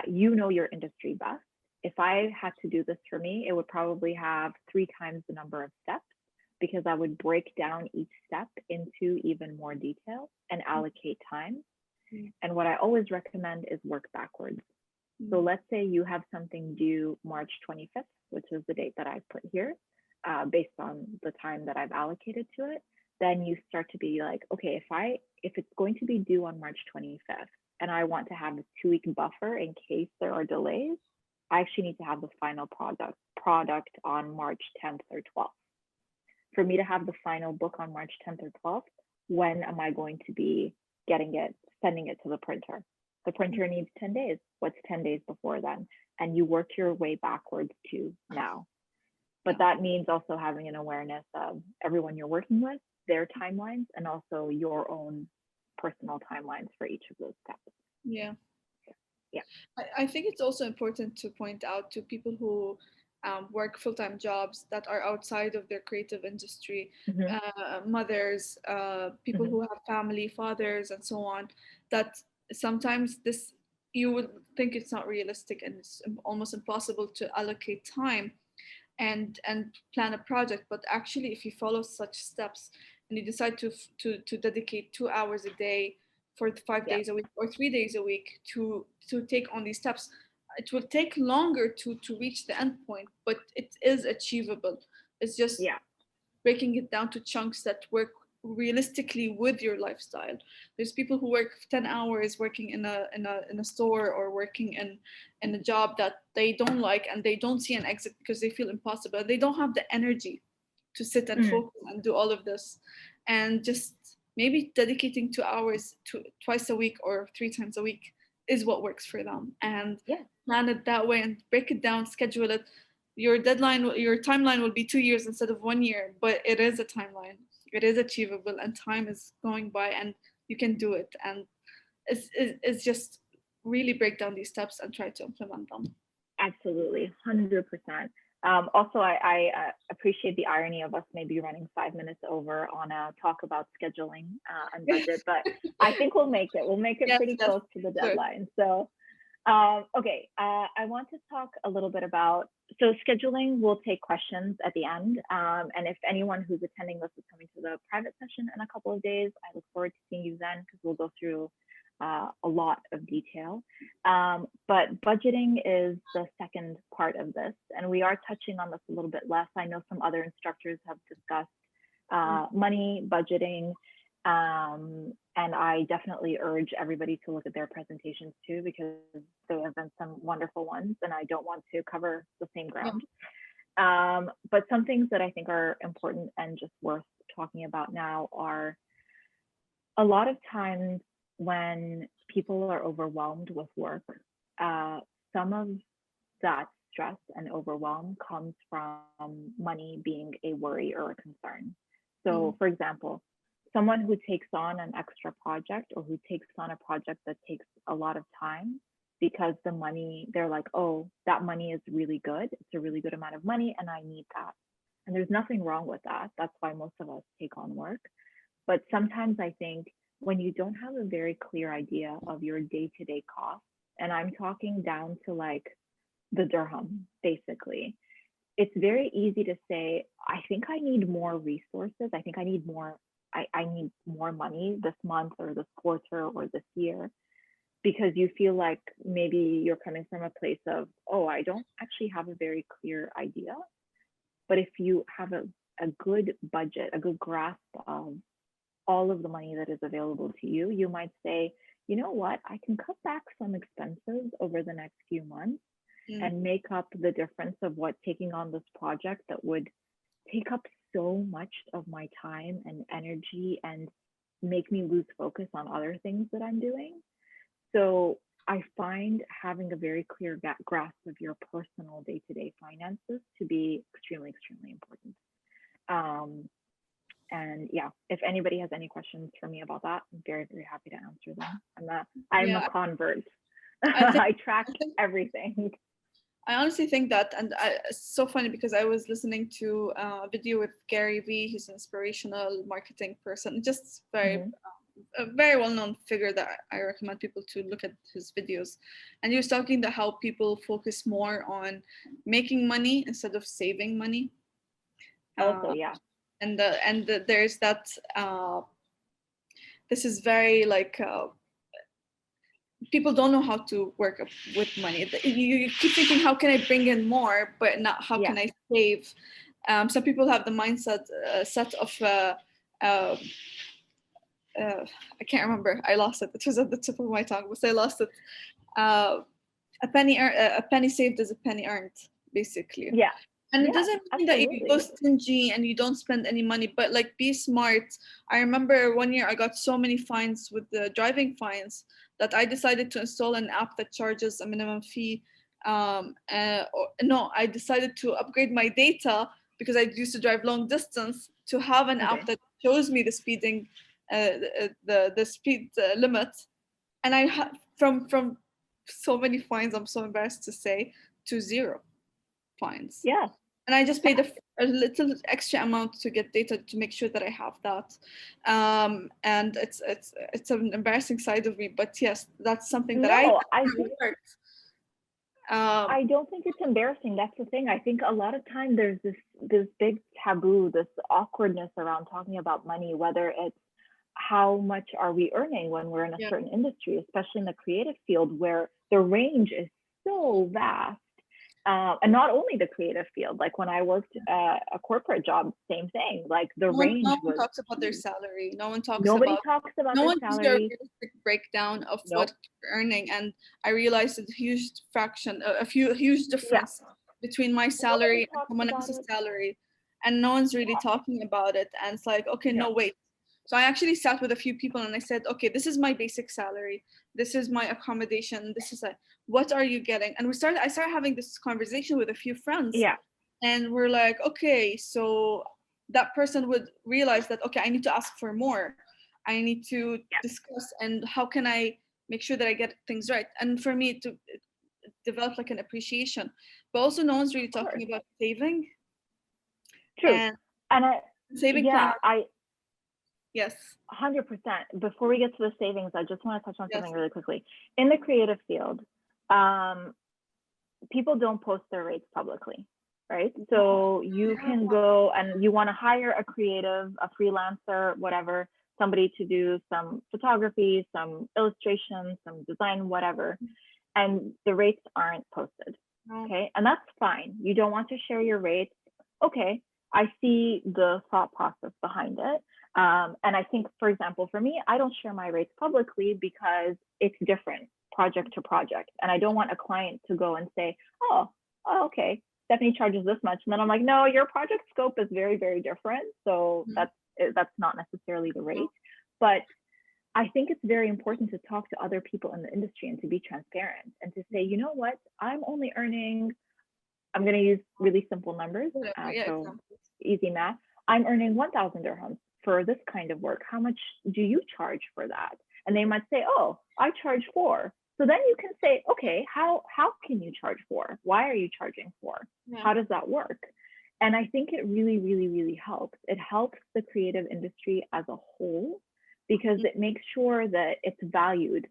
you know your industry best. If I had to do this for me, it would probably have 3 times the number of steps, because I would break down each step into even more detail and allocate time. And what I always recommend is work backwards. So let's say you have something due March 25th, which is the date that I've put here, based on the time that I've allocated to it. Then you start to be like, okay, if it's going to be due on March 25th and I want to have a 2-week buffer in case there are delays, I actually need to have the final product on March 10th or 12th. For me to have the final book on March 10th or 12th, when am I going to be getting it, sending it to the printer? The printer needs 10 days. What's 10 days before then? And you work your way backwards to now. But that means also having an awareness of everyone you're working with, their timelines, and also your own personal timelines for each of those steps. Yeah. Yeah. I think it's also important to point out to people who work full-time jobs that are outside of their creative industry, mothers, people who have family, fathers, and so on, that sometimes this, you would think it's not realistic and it's almost impossible to allocate time and plan a project. But actually, if you follow such steps and you decide to dedicate 2 hours a day for 5 days a week or 3 days a week to take on these steps, it will take longer to reach the end point, but it is achievable. It's just breaking it down to chunks that work realistically with your lifestyle. There's people who work 10 hours working in a store or working in a job that they don't like, and they don't see an exit because they feel impossible. They don't have the energy to sit and focus and do all of this. And just maybe dedicating 2 hours twice a week or 3 times a week is what works for them, and plan it that way and break it down, schedule it. Your timeline will be 2 years instead of 1 year, but it is a timeline. It is achievable, and time is going by, and you can do it. And it's just really break down these steps and try to implement them. Absolutely, 100%. Also, I appreciate the irony of us maybe running 5 minutes over on a talk about scheduling and budget, but I think we'll make it. We'll make it pretty close to the deadline. Sure. So, okay, I want to talk a little bit about, so scheduling, we'll take questions at the end. And if anyone who's attending this is coming to the private session in a couple of days, I look forward to seeing you then, because we'll go through a lot of detail. But budgeting is the second part of this, and we are touching on this a little bit less. I know some other instructors have discussed money, budgeting, and I definitely urge everybody to look at their presentations too, because there have been some wonderful ones, and I don't want to cover the same ground. But some things that I think are important and just worth talking about now are, a lot of times when people are overwhelmed with work, some of that stress and overwhelm comes from money being a worry or a concern. So for example, someone who takes on an extra project, or who takes on a project that takes a lot of time, because the money, they're like, oh, that money is really good. It's a really good amount of money and I need that. And there's nothing wrong with that. That's why most of us take on work. But sometimes I think when you don't have a very clear idea of your day-to-day costs, and I'm talking down to like the dirham, basically, it's very easy to say, I think I need more resources. I think I need more, I need more money this month or this quarter or this year. because you feel like maybe you're coming from a place of, oh, I don't actually have a very clear idea. But if you have a good budget, a good grasp of all of the money that is available to you, you might say, you know what, I can cut back some expenses over the next few months and make up the difference of what taking on this project that would take up so much of my time and energy and make me lose focus on other things that I'm doing. So I find having a very clear grasp of your personal day-to-day finances to be extremely, extremely important. And yeah, if anybody has any questions for me about that, I'm very, very happy to answer them. I'm a convert. I track everything. I honestly think that, and it's so funny because I was listening to a video with Gary Vee. He's an inspirational marketing person, just very, a very well-known figure that I recommend people to look at his videos. And he was talking about how people focus more on making money instead of saving money. Also, yeah. And there's that. This is very like. People don't know how to work with money. You keep thinking, how can I bring in more, but not how can I save. Some people have the mindset set of I can't remember. I lost it. It was at the tip of my tongue, but I lost it. A penny saved is a penny earned, basically. Yeah. And it doesn't mean that you go stingy and you don't spend any money, but like be smart. I remember one year I got so many fines with the driving fines that I decided to install an app that charges a minimum fee. I decided to upgrade my data because I used to drive long distance to have an app that shows me the speeding, the speed limit. And I from so many fines, I'm so embarrassed to say, to 0 fines. Yeah. And I just paid a little extra amount to get data to make sure that I have that. And it's an embarrassing side of me, but yes, that's something that I don't think it's embarrassing. That's the thing. I think a lot of time there's this big taboo, this awkwardness around talking about money, whether it's how much are we earning when we're in a certain industry, especially in the creative field where the range is so vast. And not only the creative field, like when I worked a corporate job, same thing. Like the range no was. No one talks about their salary. Nobody talks about no their one salary. gives you a realistic breakdown of what you're earning, and I realized a huge fraction, a huge difference between my salary and someone else's salary, and no one's really talking about it. And it's like, okay, no, wait. So I actually sat with a few people and I said, okay, this is my basic salary. This is my accommodation. This is what are you getting? And I started having this conversation with a few friends. Yeah. And we're like, okay, so that person would realize that, okay, I need to ask for more. I need to discuss and how can I make sure that I get things right? And for me to develop like an appreciation, but also no one's really talking about saving. True. And saving. Yes. 100%. Before we get to the savings, I just want to touch on something really quickly. In the creative field, people don't post their rates publicly, right? So you can go and you want to hire a creative, a freelancer, whatever, somebody to do some photography, some illustration, some design, whatever, and the rates aren't posted. Okay, and that's fine. You don't want to share your rates. Okay, I see the thought process behind it. And I think, for example, for me, I don't share my rates publicly because it's different project to project. And I don't want a client to go and say, oh, okay, Stephanie charges this much. And then I'm like, no, your project scope is very, very different. So that's not necessarily the rate. But I think it's very important to talk to other people in the industry and to be transparent and to say, you know what, I'm only earning, I'm going to use really simple numbers. So easy math. I'm earning 1,000 dirhams for this kind of work. How much do you charge for that? And they might say, oh, I charge 4. So then you can say, okay, how can you charge 4? Why are you charging 4? How does that work? And I think it really, really, really helps. It helps the creative industry as a whole because it makes sure that it's valued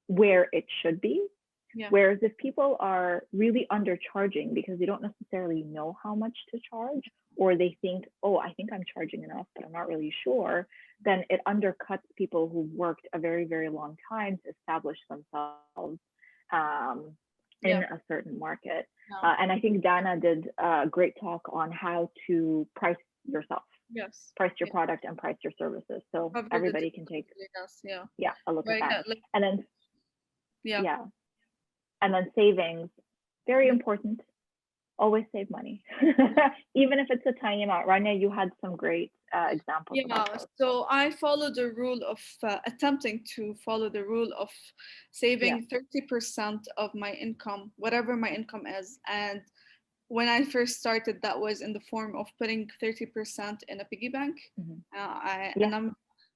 where it should be. Yeah. Whereas if people are really undercharging because they don't necessarily know how much to charge, or they think, oh, I think I'm charging enough, but I'm not really sure, then it undercuts people who've worked a very, very long time to establish themselves um, in Yeah. a certain market. Yeah. And I think Dana did a great talk on how to price yourself, Yes. price your Yeah. product and price your services. So I've read it. everybody can take, Yes. Yeah. a look at Right. that. Yeah. Like, And then, yeah. yeah, and then savings, very Yeah. important. Always save money, even if it's a tiny amount. Rania, you had some great examples Yeah, about those. so I follow the rule of attempting to follow the rule of Yeah. saving 30% of my income, whatever my income is. And when I first started, that was in the form of putting 30% in a piggy bank. Hmm. And Yeah.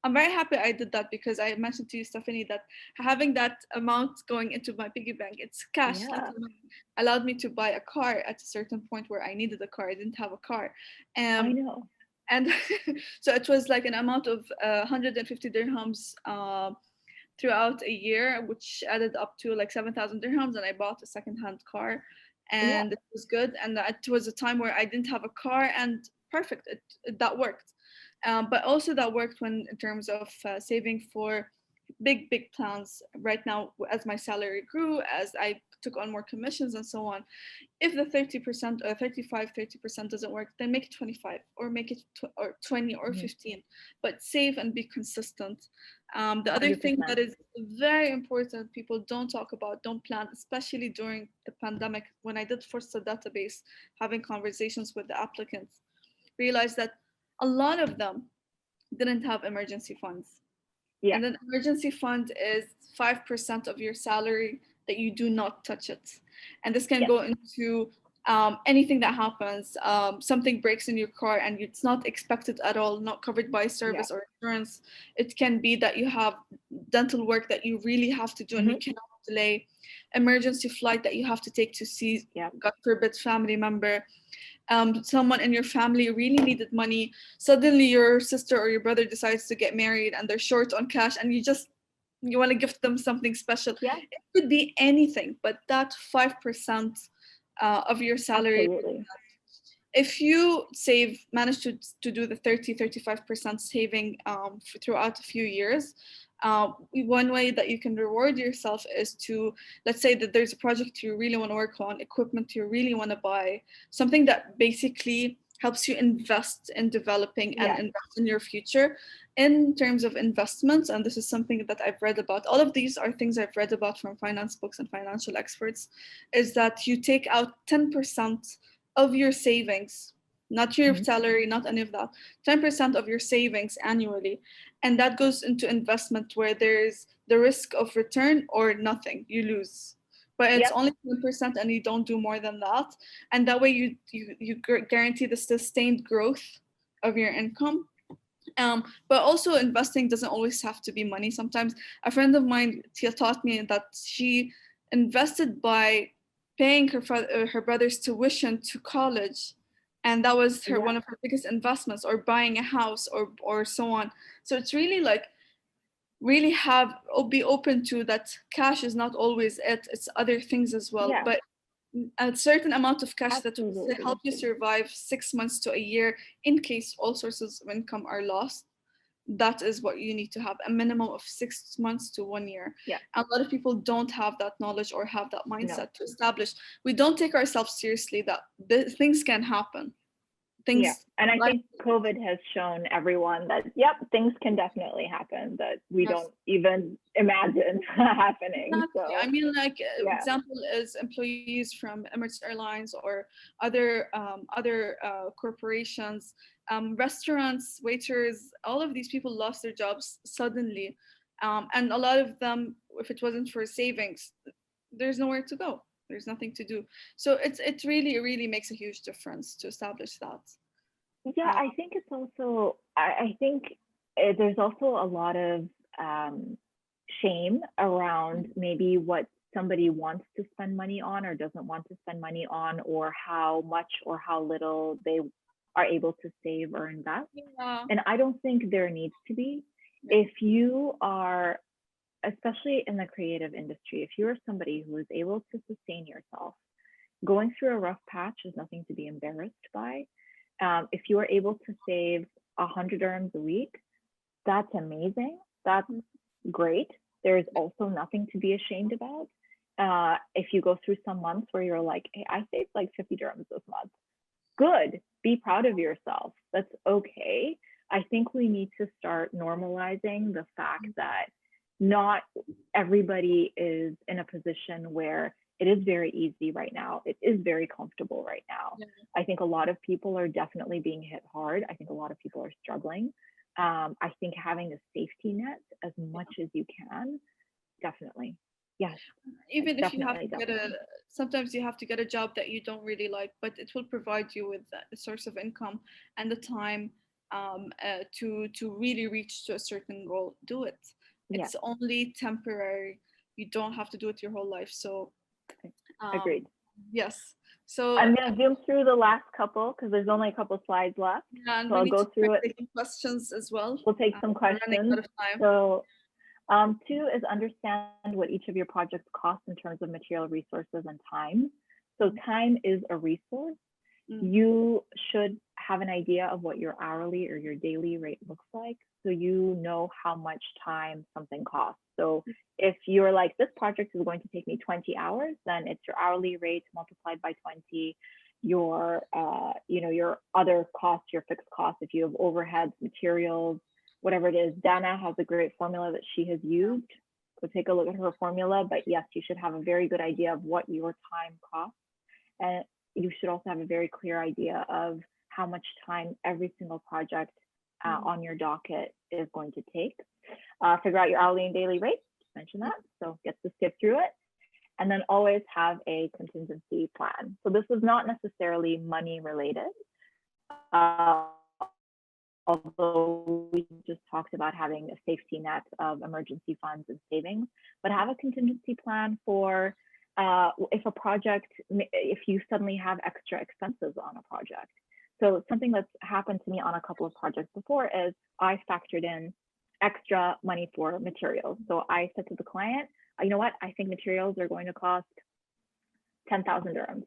I'm very happy I did that, because I mentioned to you, Stephanie, that having that amount going into my piggy bank, it's cash, Yeah. little money, allowed me to buy a car at a certain point where I needed a car. I didn't have a car. I Um, know. and so it was like an amount of 150 dirhams throughout a year, which added up to like 7,000 dirhams. And I bought a secondhand car, Yeah. and it was good. And it was a time where I didn't have a car, and perfect, that worked. But also that worked when in terms of saving for big plans. Right now, as my salary grew, as I took on more commissions and so on, if the 30% or 35 30% doesn't work, then make it 25, or make it or 20 or Hmm. 15, but save and be consistent. The other thing that 100%. is very important, people don't talk about, don't plan, especially during the pandemic. When I did Forsa database, having conversations with the applicants, realized that a lot of them didn't have emergency funds. Yeah. And an emergency fund is 5% of your salary that you do not touch it. And this can Yes. go into anything that happens. Something breaks in your car and it's not expected at all, not covered by Yeah. service or insurance. It can be that you have dental work that you really have to do and you Hmm. cannot delay. Emergency flight that you have to take to see, Yeah. God forbid, family member. Someone in your family really needed money. Suddenly your sister or your brother decides to get married and they're short on cash, and you want to gift them something special. Yeah. It could be anything, but that 5% of your salary, Absolutely. if you manage to do the 35% saving throughout a few years, one way that you can reward yourself is to, let's say that there's a project you really want to work on, equipment you really want to buy, something that basically helps you invest in developing and Yeah. invest in your future. In terms of investments, and this is something that I've read about, all of these are things I've read about from finance books and financial experts, is that you take out 10% of your savings, not your Hmm. salary, not any of that, 10% of your savings annually. And that goes into investment where there's the risk of return or nothing, you lose. But it's Yep. only 10% and you don't do more than that. And that way you guarantee the sustained growth of your income. But also investing doesn't always have to be money. Sometimes a friend of mine taught me that she invested by paying her brother's tuition to college, and that was her Yeah. one of her biggest investments, or buying a house, or so on. So it's really like really have or be open to that cash is not always it, it's other things as well. Yeah. But a certain amount of cash that will help Absolutely. you survive 6 months to a year in case all sources of income are lost, that is what you need to have, a minimum of 6 months to 1 year. Yeah. A lot of people don't have that knowledge or have that No. mindset to establish. We don't take ourselves seriously, that things can happen, Yeah. things And I life. think COVID has shown everyone that, yep, things can definitely happen that we Yes. don't even imagine happening. Exactly. I So, mean, like yeah. example is employees from Emirates Airlines or other corporations, restaurants, waiters. All of these people lost their jobs suddenly, and a lot of them, if it wasn't for savings, there's nowhere to go. There's nothing to do. So it really makes a huge difference to establish that. Yeah, Uh, I think it's also, I think there's also a lot of um, shame around maybe what somebody wants to spend money on or doesn't want to spend money on, or how much or how little they are able to save or invest. yeah, And I don't think there needs to be. yeah, If you are especially in the creative industry, if you're somebody who is able to sustain yourself, going through a rough patch is nothing to be embarrassed by. If you are able to save 100 dirhams a week, that's amazing. That's great. There is also nothing to be ashamed about. If you go through some months where you're like, hey, I saved like 50 dirhams this month. Good. Be proud of yourself. That's okay. I think we need to start normalizing the fact that not everybody is in a position where it is very easy right now. It is very comfortable right now. Yeah. I think a lot of people are definitely being hit hard. I think a lot of people are struggling. I think having a safety net as much as you can, definitely. Yes. Even if you have to get sometimes you have to get a job that you don't really like, but it will provide you with a source of income and the time to really reach to a certain goal. Do it. It's only temporary. You don't have to do it your whole life. So agreed. Yes. So I'm going to zoom through the last couple because there's only a couple slides left. Yeah, and so I'll go through it. Questions as well. We'll take some questions. So 2 is understand what each of your projects cost in terms of material resources and time. So time is a resource. You should have an idea of what your hourly or your daily rate looks like, so you know how much time something costs. So if you're like, this project is going to take me 20 hours, then it's your hourly rate multiplied by 20, your your other costs, your fixed costs, if you have overheads, materials, whatever it is. Dana has a great formula that she has used. So take a look at her formula, but yes, you should have a very good idea of what your time costs. And you should also have a very clear idea of how much time every single project on your docket is going to take. Figure out your hourly and daily rates, mention that, so get to skip through it. And then always have a contingency plan. So this is not necessarily money related, although we just talked about having a safety net of emergency funds and savings, but have a contingency plan for if you suddenly have extra expenses on a project. So something that's happened to me on a couple of projects before is I factored in extra money for materials. So I said to the client, you know what, I think materials are going to cost 10,000 dirhams.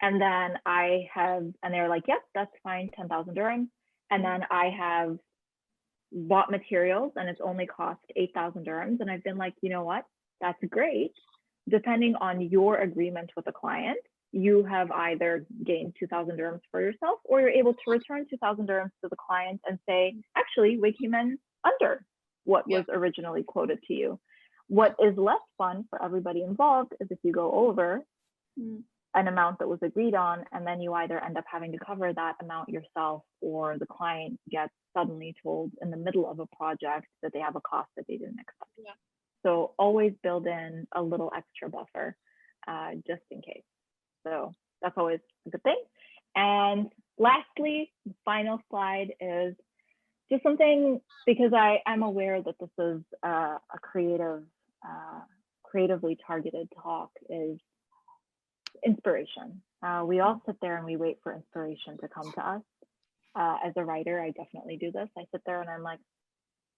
And then and they're like, yep, that's fine, 10,000 dirhams. And then I have bought materials and it's only cost 8,000 dirhams. And I've been like, you know what, that's great. Depending on your agreement with the client, you have either gained 2,000 dirhams for yourself, or you're able to return 2,000 dirhams to the client and say, actually, we came in under what was originally quoted to you. What is less fun for everybody involved is if you go over an amount that was agreed on, and then you either end up having to cover that amount yourself, or the client gets suddenly told in the middle of a project that they have a cost that they didn't expect. Yeah. So always build in a little extra buffer just in case. So that's always a good thing. And lastly, the final slide is just something, because I'm aware that this is a creatively targeted talk, is inspiration. We all sit there and we wait for inspiration to come to us. As a writer, I definitely do this. I sit there and I'm like,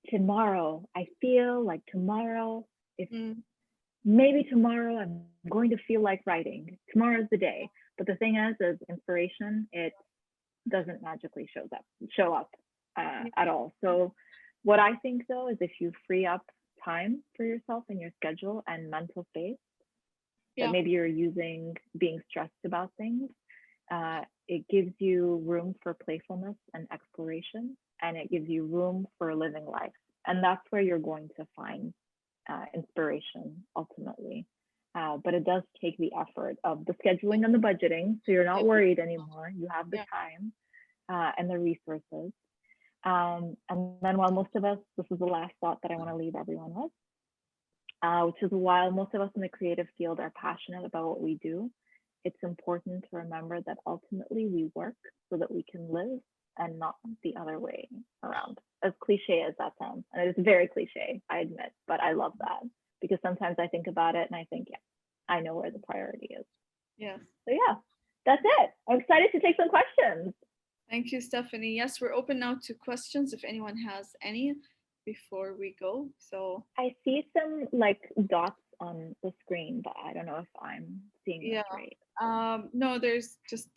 tomorrow, I feel like tomorrow, if maybe tomorrow I'm going to feel like writing. Tomorrow's the day. But the thing is inspiration, it doesn't magically show up at all. So what I think though is if you free up time for yourself in your schedule and mental space, that maybe you're using being stressed about things, it gives you room for playfulness and exploration, and it gives you room for living life. And that's where you're going to find inspiration ultimately. But it does take the effort of the scheduling and the budgeting. So you're not worried anymore. You have the time and the resources. And then while most of us, this is the last thought that I want to leave everyone with, which is while most of us in the creative field are passionate about what we do, it's important to remember that ultimately we work so that we can live, and not the other way around. As cliche as that sounds, and it is very cliche, I admit, but I love that, because sometimes I think about it and I think, I know where the priority is. Yes. So that's it. I'm excited to take some questions. Thank you, Stephanie. Yes, we're open now to questions if anyone has any. before we go. So I see some like dots on the screen, but I don't know if I'm seeing this yeah, right. no, there's just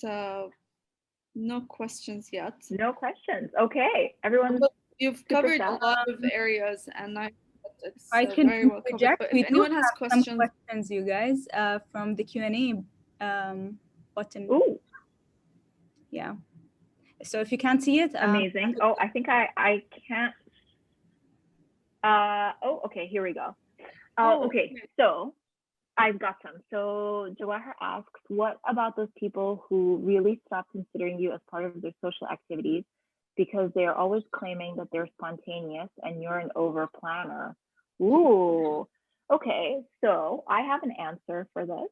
no questions yet. No questions. Okay, everyone's But you've super covered a set. lot of areas, and I think that it's I can very well covered. interject. But if We do anyone has have some questions, questions, you guys, from the Q&A button. Ooh, Yeah. So if you can't see it, amazing. Oh, I think I can't. Oh, okay, here we go. Okay, so I've got some. So Jawahar asks, what about those people who really stop considering you as part of their social activities because they are always claiming that they're spontaneous and you're an over planner? Ooh, okay. So I have an answer for this.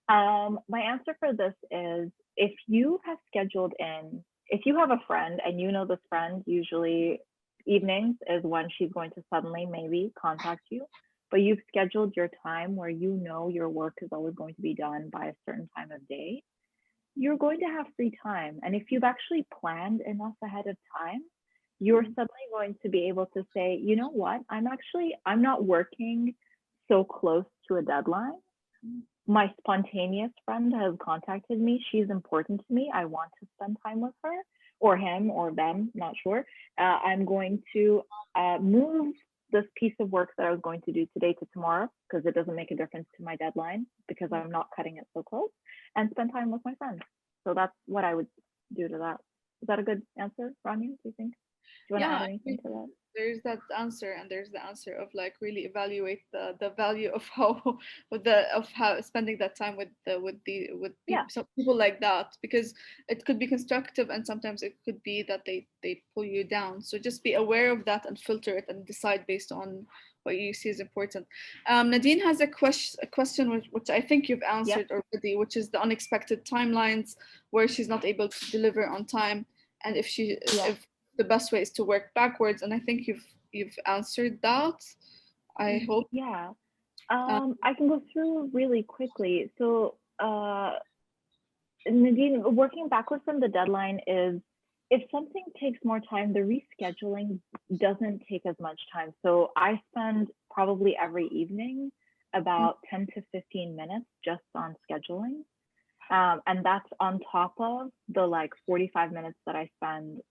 My answer for this is if you have scheduled in, if you have a friend and you know this friend, usually evenings is when she's going to suddenly maybe contact you, but you've scheduled your time where you know your work is always going to be done by a certain time of day, you're going to have free time. And if you've actually planned enough ahead of time, you're suddenly going to be able to say, you know what, I'm not working so close to a deadline. My spontaneous friend has contacted me. She's important to me. I want to spend time with her or him or them, not sure. I'm going to move this piece of work that I was going to do today to tomorrow because it doesn't make a difference to my deadline because I'm not cutting it so close, and spend time with my friends. So that's what I would do to that. Is that a good answer, Rania? Do you think? Do you want to add I anything think to that? there's that answer, and there's the answer of like really evaluate the value of how with the of how spending that time with Yeah. some people like that, because it could be constructive and sometimes it could be that they pull you down. So just be aware of that and filter it and decide based on what you see is important. Nadine has a question which I think you've Yep. answered already, which is the unexpected timelines where she's not able to deliver on time, and Yeah. if the best way is to work backwards. And I think you've answered that, I hope. Yeah. uh, I can go through really quickly. So, Nadine, working backwards from the deadline is if something takes more time, the rescheduling doesn't take as much time. So I spend probably every evening about 10 to 15 minutes just on scheduling. And that's on top of the like 45 minutes that I spend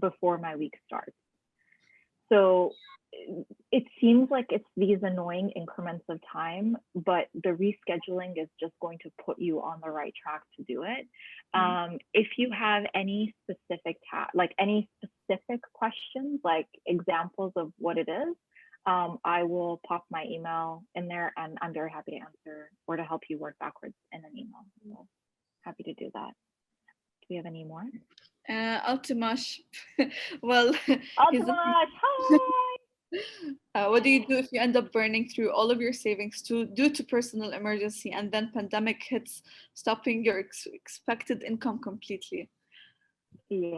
before my week starts. So it seems like it's these annoying increments of time, but the rescheduling is just going to put you on the right track to do it. If you have any specific like any specific questions, like examples of what it is, I will pop my email in there, and I'm very happy to answer or to help you work backwards in an email. So happy to do that. Do we have any more? Altimash. Well, Altimash, hi. What do you do if you end up burning through all of your savings due to personal emergency and then pandemic hits, stopping your expected income completely?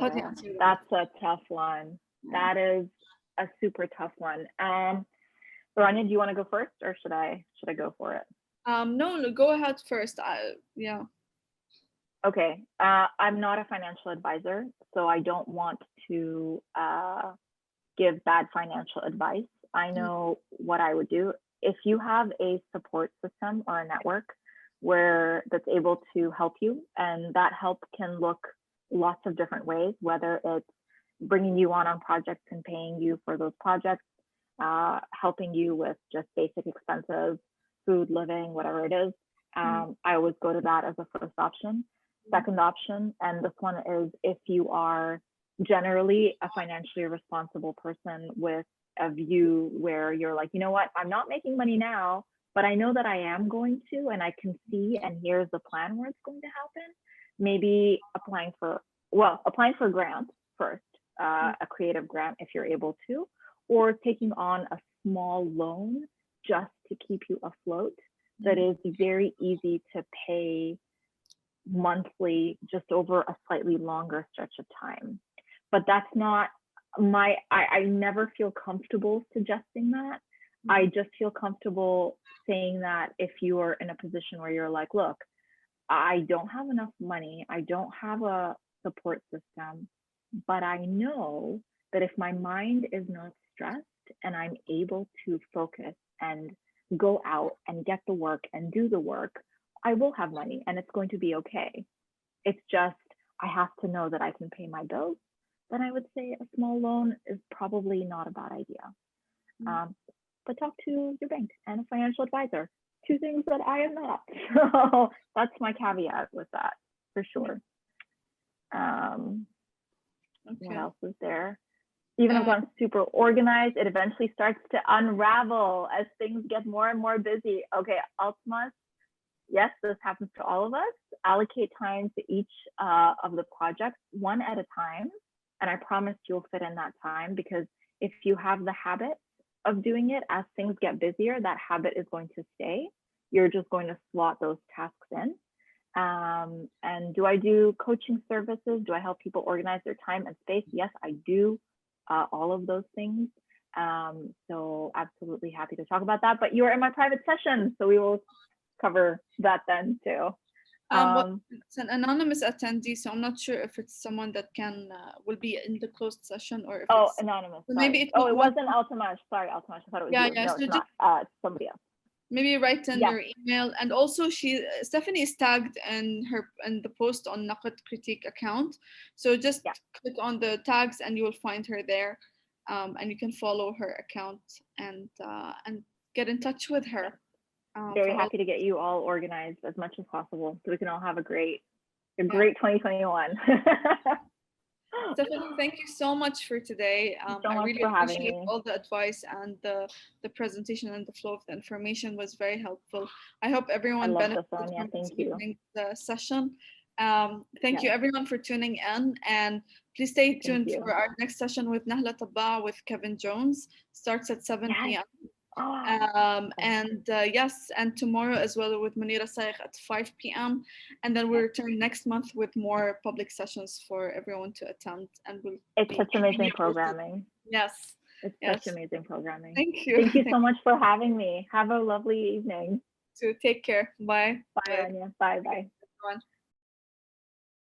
How do you Yeah, answer that? that's a tough one. That is a super tough one. Rania, do you want to go first, or should I go for it? No, go ahead first. Yeah. Okay. I'm not a financial advisor, so I don't want to give bad financial advice. I know what I would do. If you have a support system or a network where that's able to help you, and that help can look lots of different ways, whether it's bringing you on projects and paying you for those projects, helping you with just basic expenses, food, living, whatever it is. I always go to that as a first option. Second option, and this one is if you are generally a financially responsible person with a view where you're like, you know what, I'm not making money now, but I know that I am going to, and I can see, and here's the plan where it's going to happen. Maybe applying for a grant first, a creative grant if you're able to, or taking on a small loan just to keep you afloat that is very easy to pay monthly, just over a slightly longer stretch of time. But that's not I never feel comfortable suggesting that. I just feel comfortable saying that if you are in a position where you're like, look, I don't have enough money, I don't have a support system, but I know that if my mind is not stressed and I'm able to focus and go out and get the work and do the work, I will have money and it's going to be okay. It's just, I have to know that I can pay my bills. Then I would say a small loan is probably not a bad idea. But talk to your bank and a financial advisor, two things that I am not. So that's my caveat with that, for sure. What else is there? Even I've gotten super organized. It eventually starts to unravel as things get more and more busy. Okay, Altamas, yes, this happens to all of us. Allocate time to each of the projects one at a time. And I promise you'll fit in that time, because if you have the habit of doing it as things get busier, that habit is going to stay. You're just going to slot those tasks in. And do I do coaching services? Do I help people organize their time and space? Yes, I do. All of those things. So absolutely happy to talk about that. But you are in my private session, so we will cover that then too. It's an anonymous attendee, so I'm not sure if it's someone that will be in the closed session, or if it's anonymous. Maybe it wasn't Altamash. Sorry, Altamash. I thought it was you. No, so it's not. It's somebody else. Maybe write in your email, and also Stephanie is tagged in the post on Naqd Critique account. So just click on the tags and you will find her there, and you can follow her account and get in touch with her. Very happy to get you all organized as much as possible, so we can all have a great 2021. Stephanie, thank you so much for today. I really appreciate all the advice, and the presentation and the flow of the information was very helpful. I hope everyone benefited from the session. Thank you everyone for tuning in, and please stay tuned for our next session with Nahla Tabba with Kevin Jones. Starts at 7 p.m. And tomorrow as well with Munira Saikh at 5 p.m. And then we'll return next month with more public sessions for everyone to attend. And it's such amazing programming. Yes. It's such amazing programming. Thank you. Thank you so much for having me. Have a lovely evening. So take care. Bye. Bye, Rania. Bye. Everyone.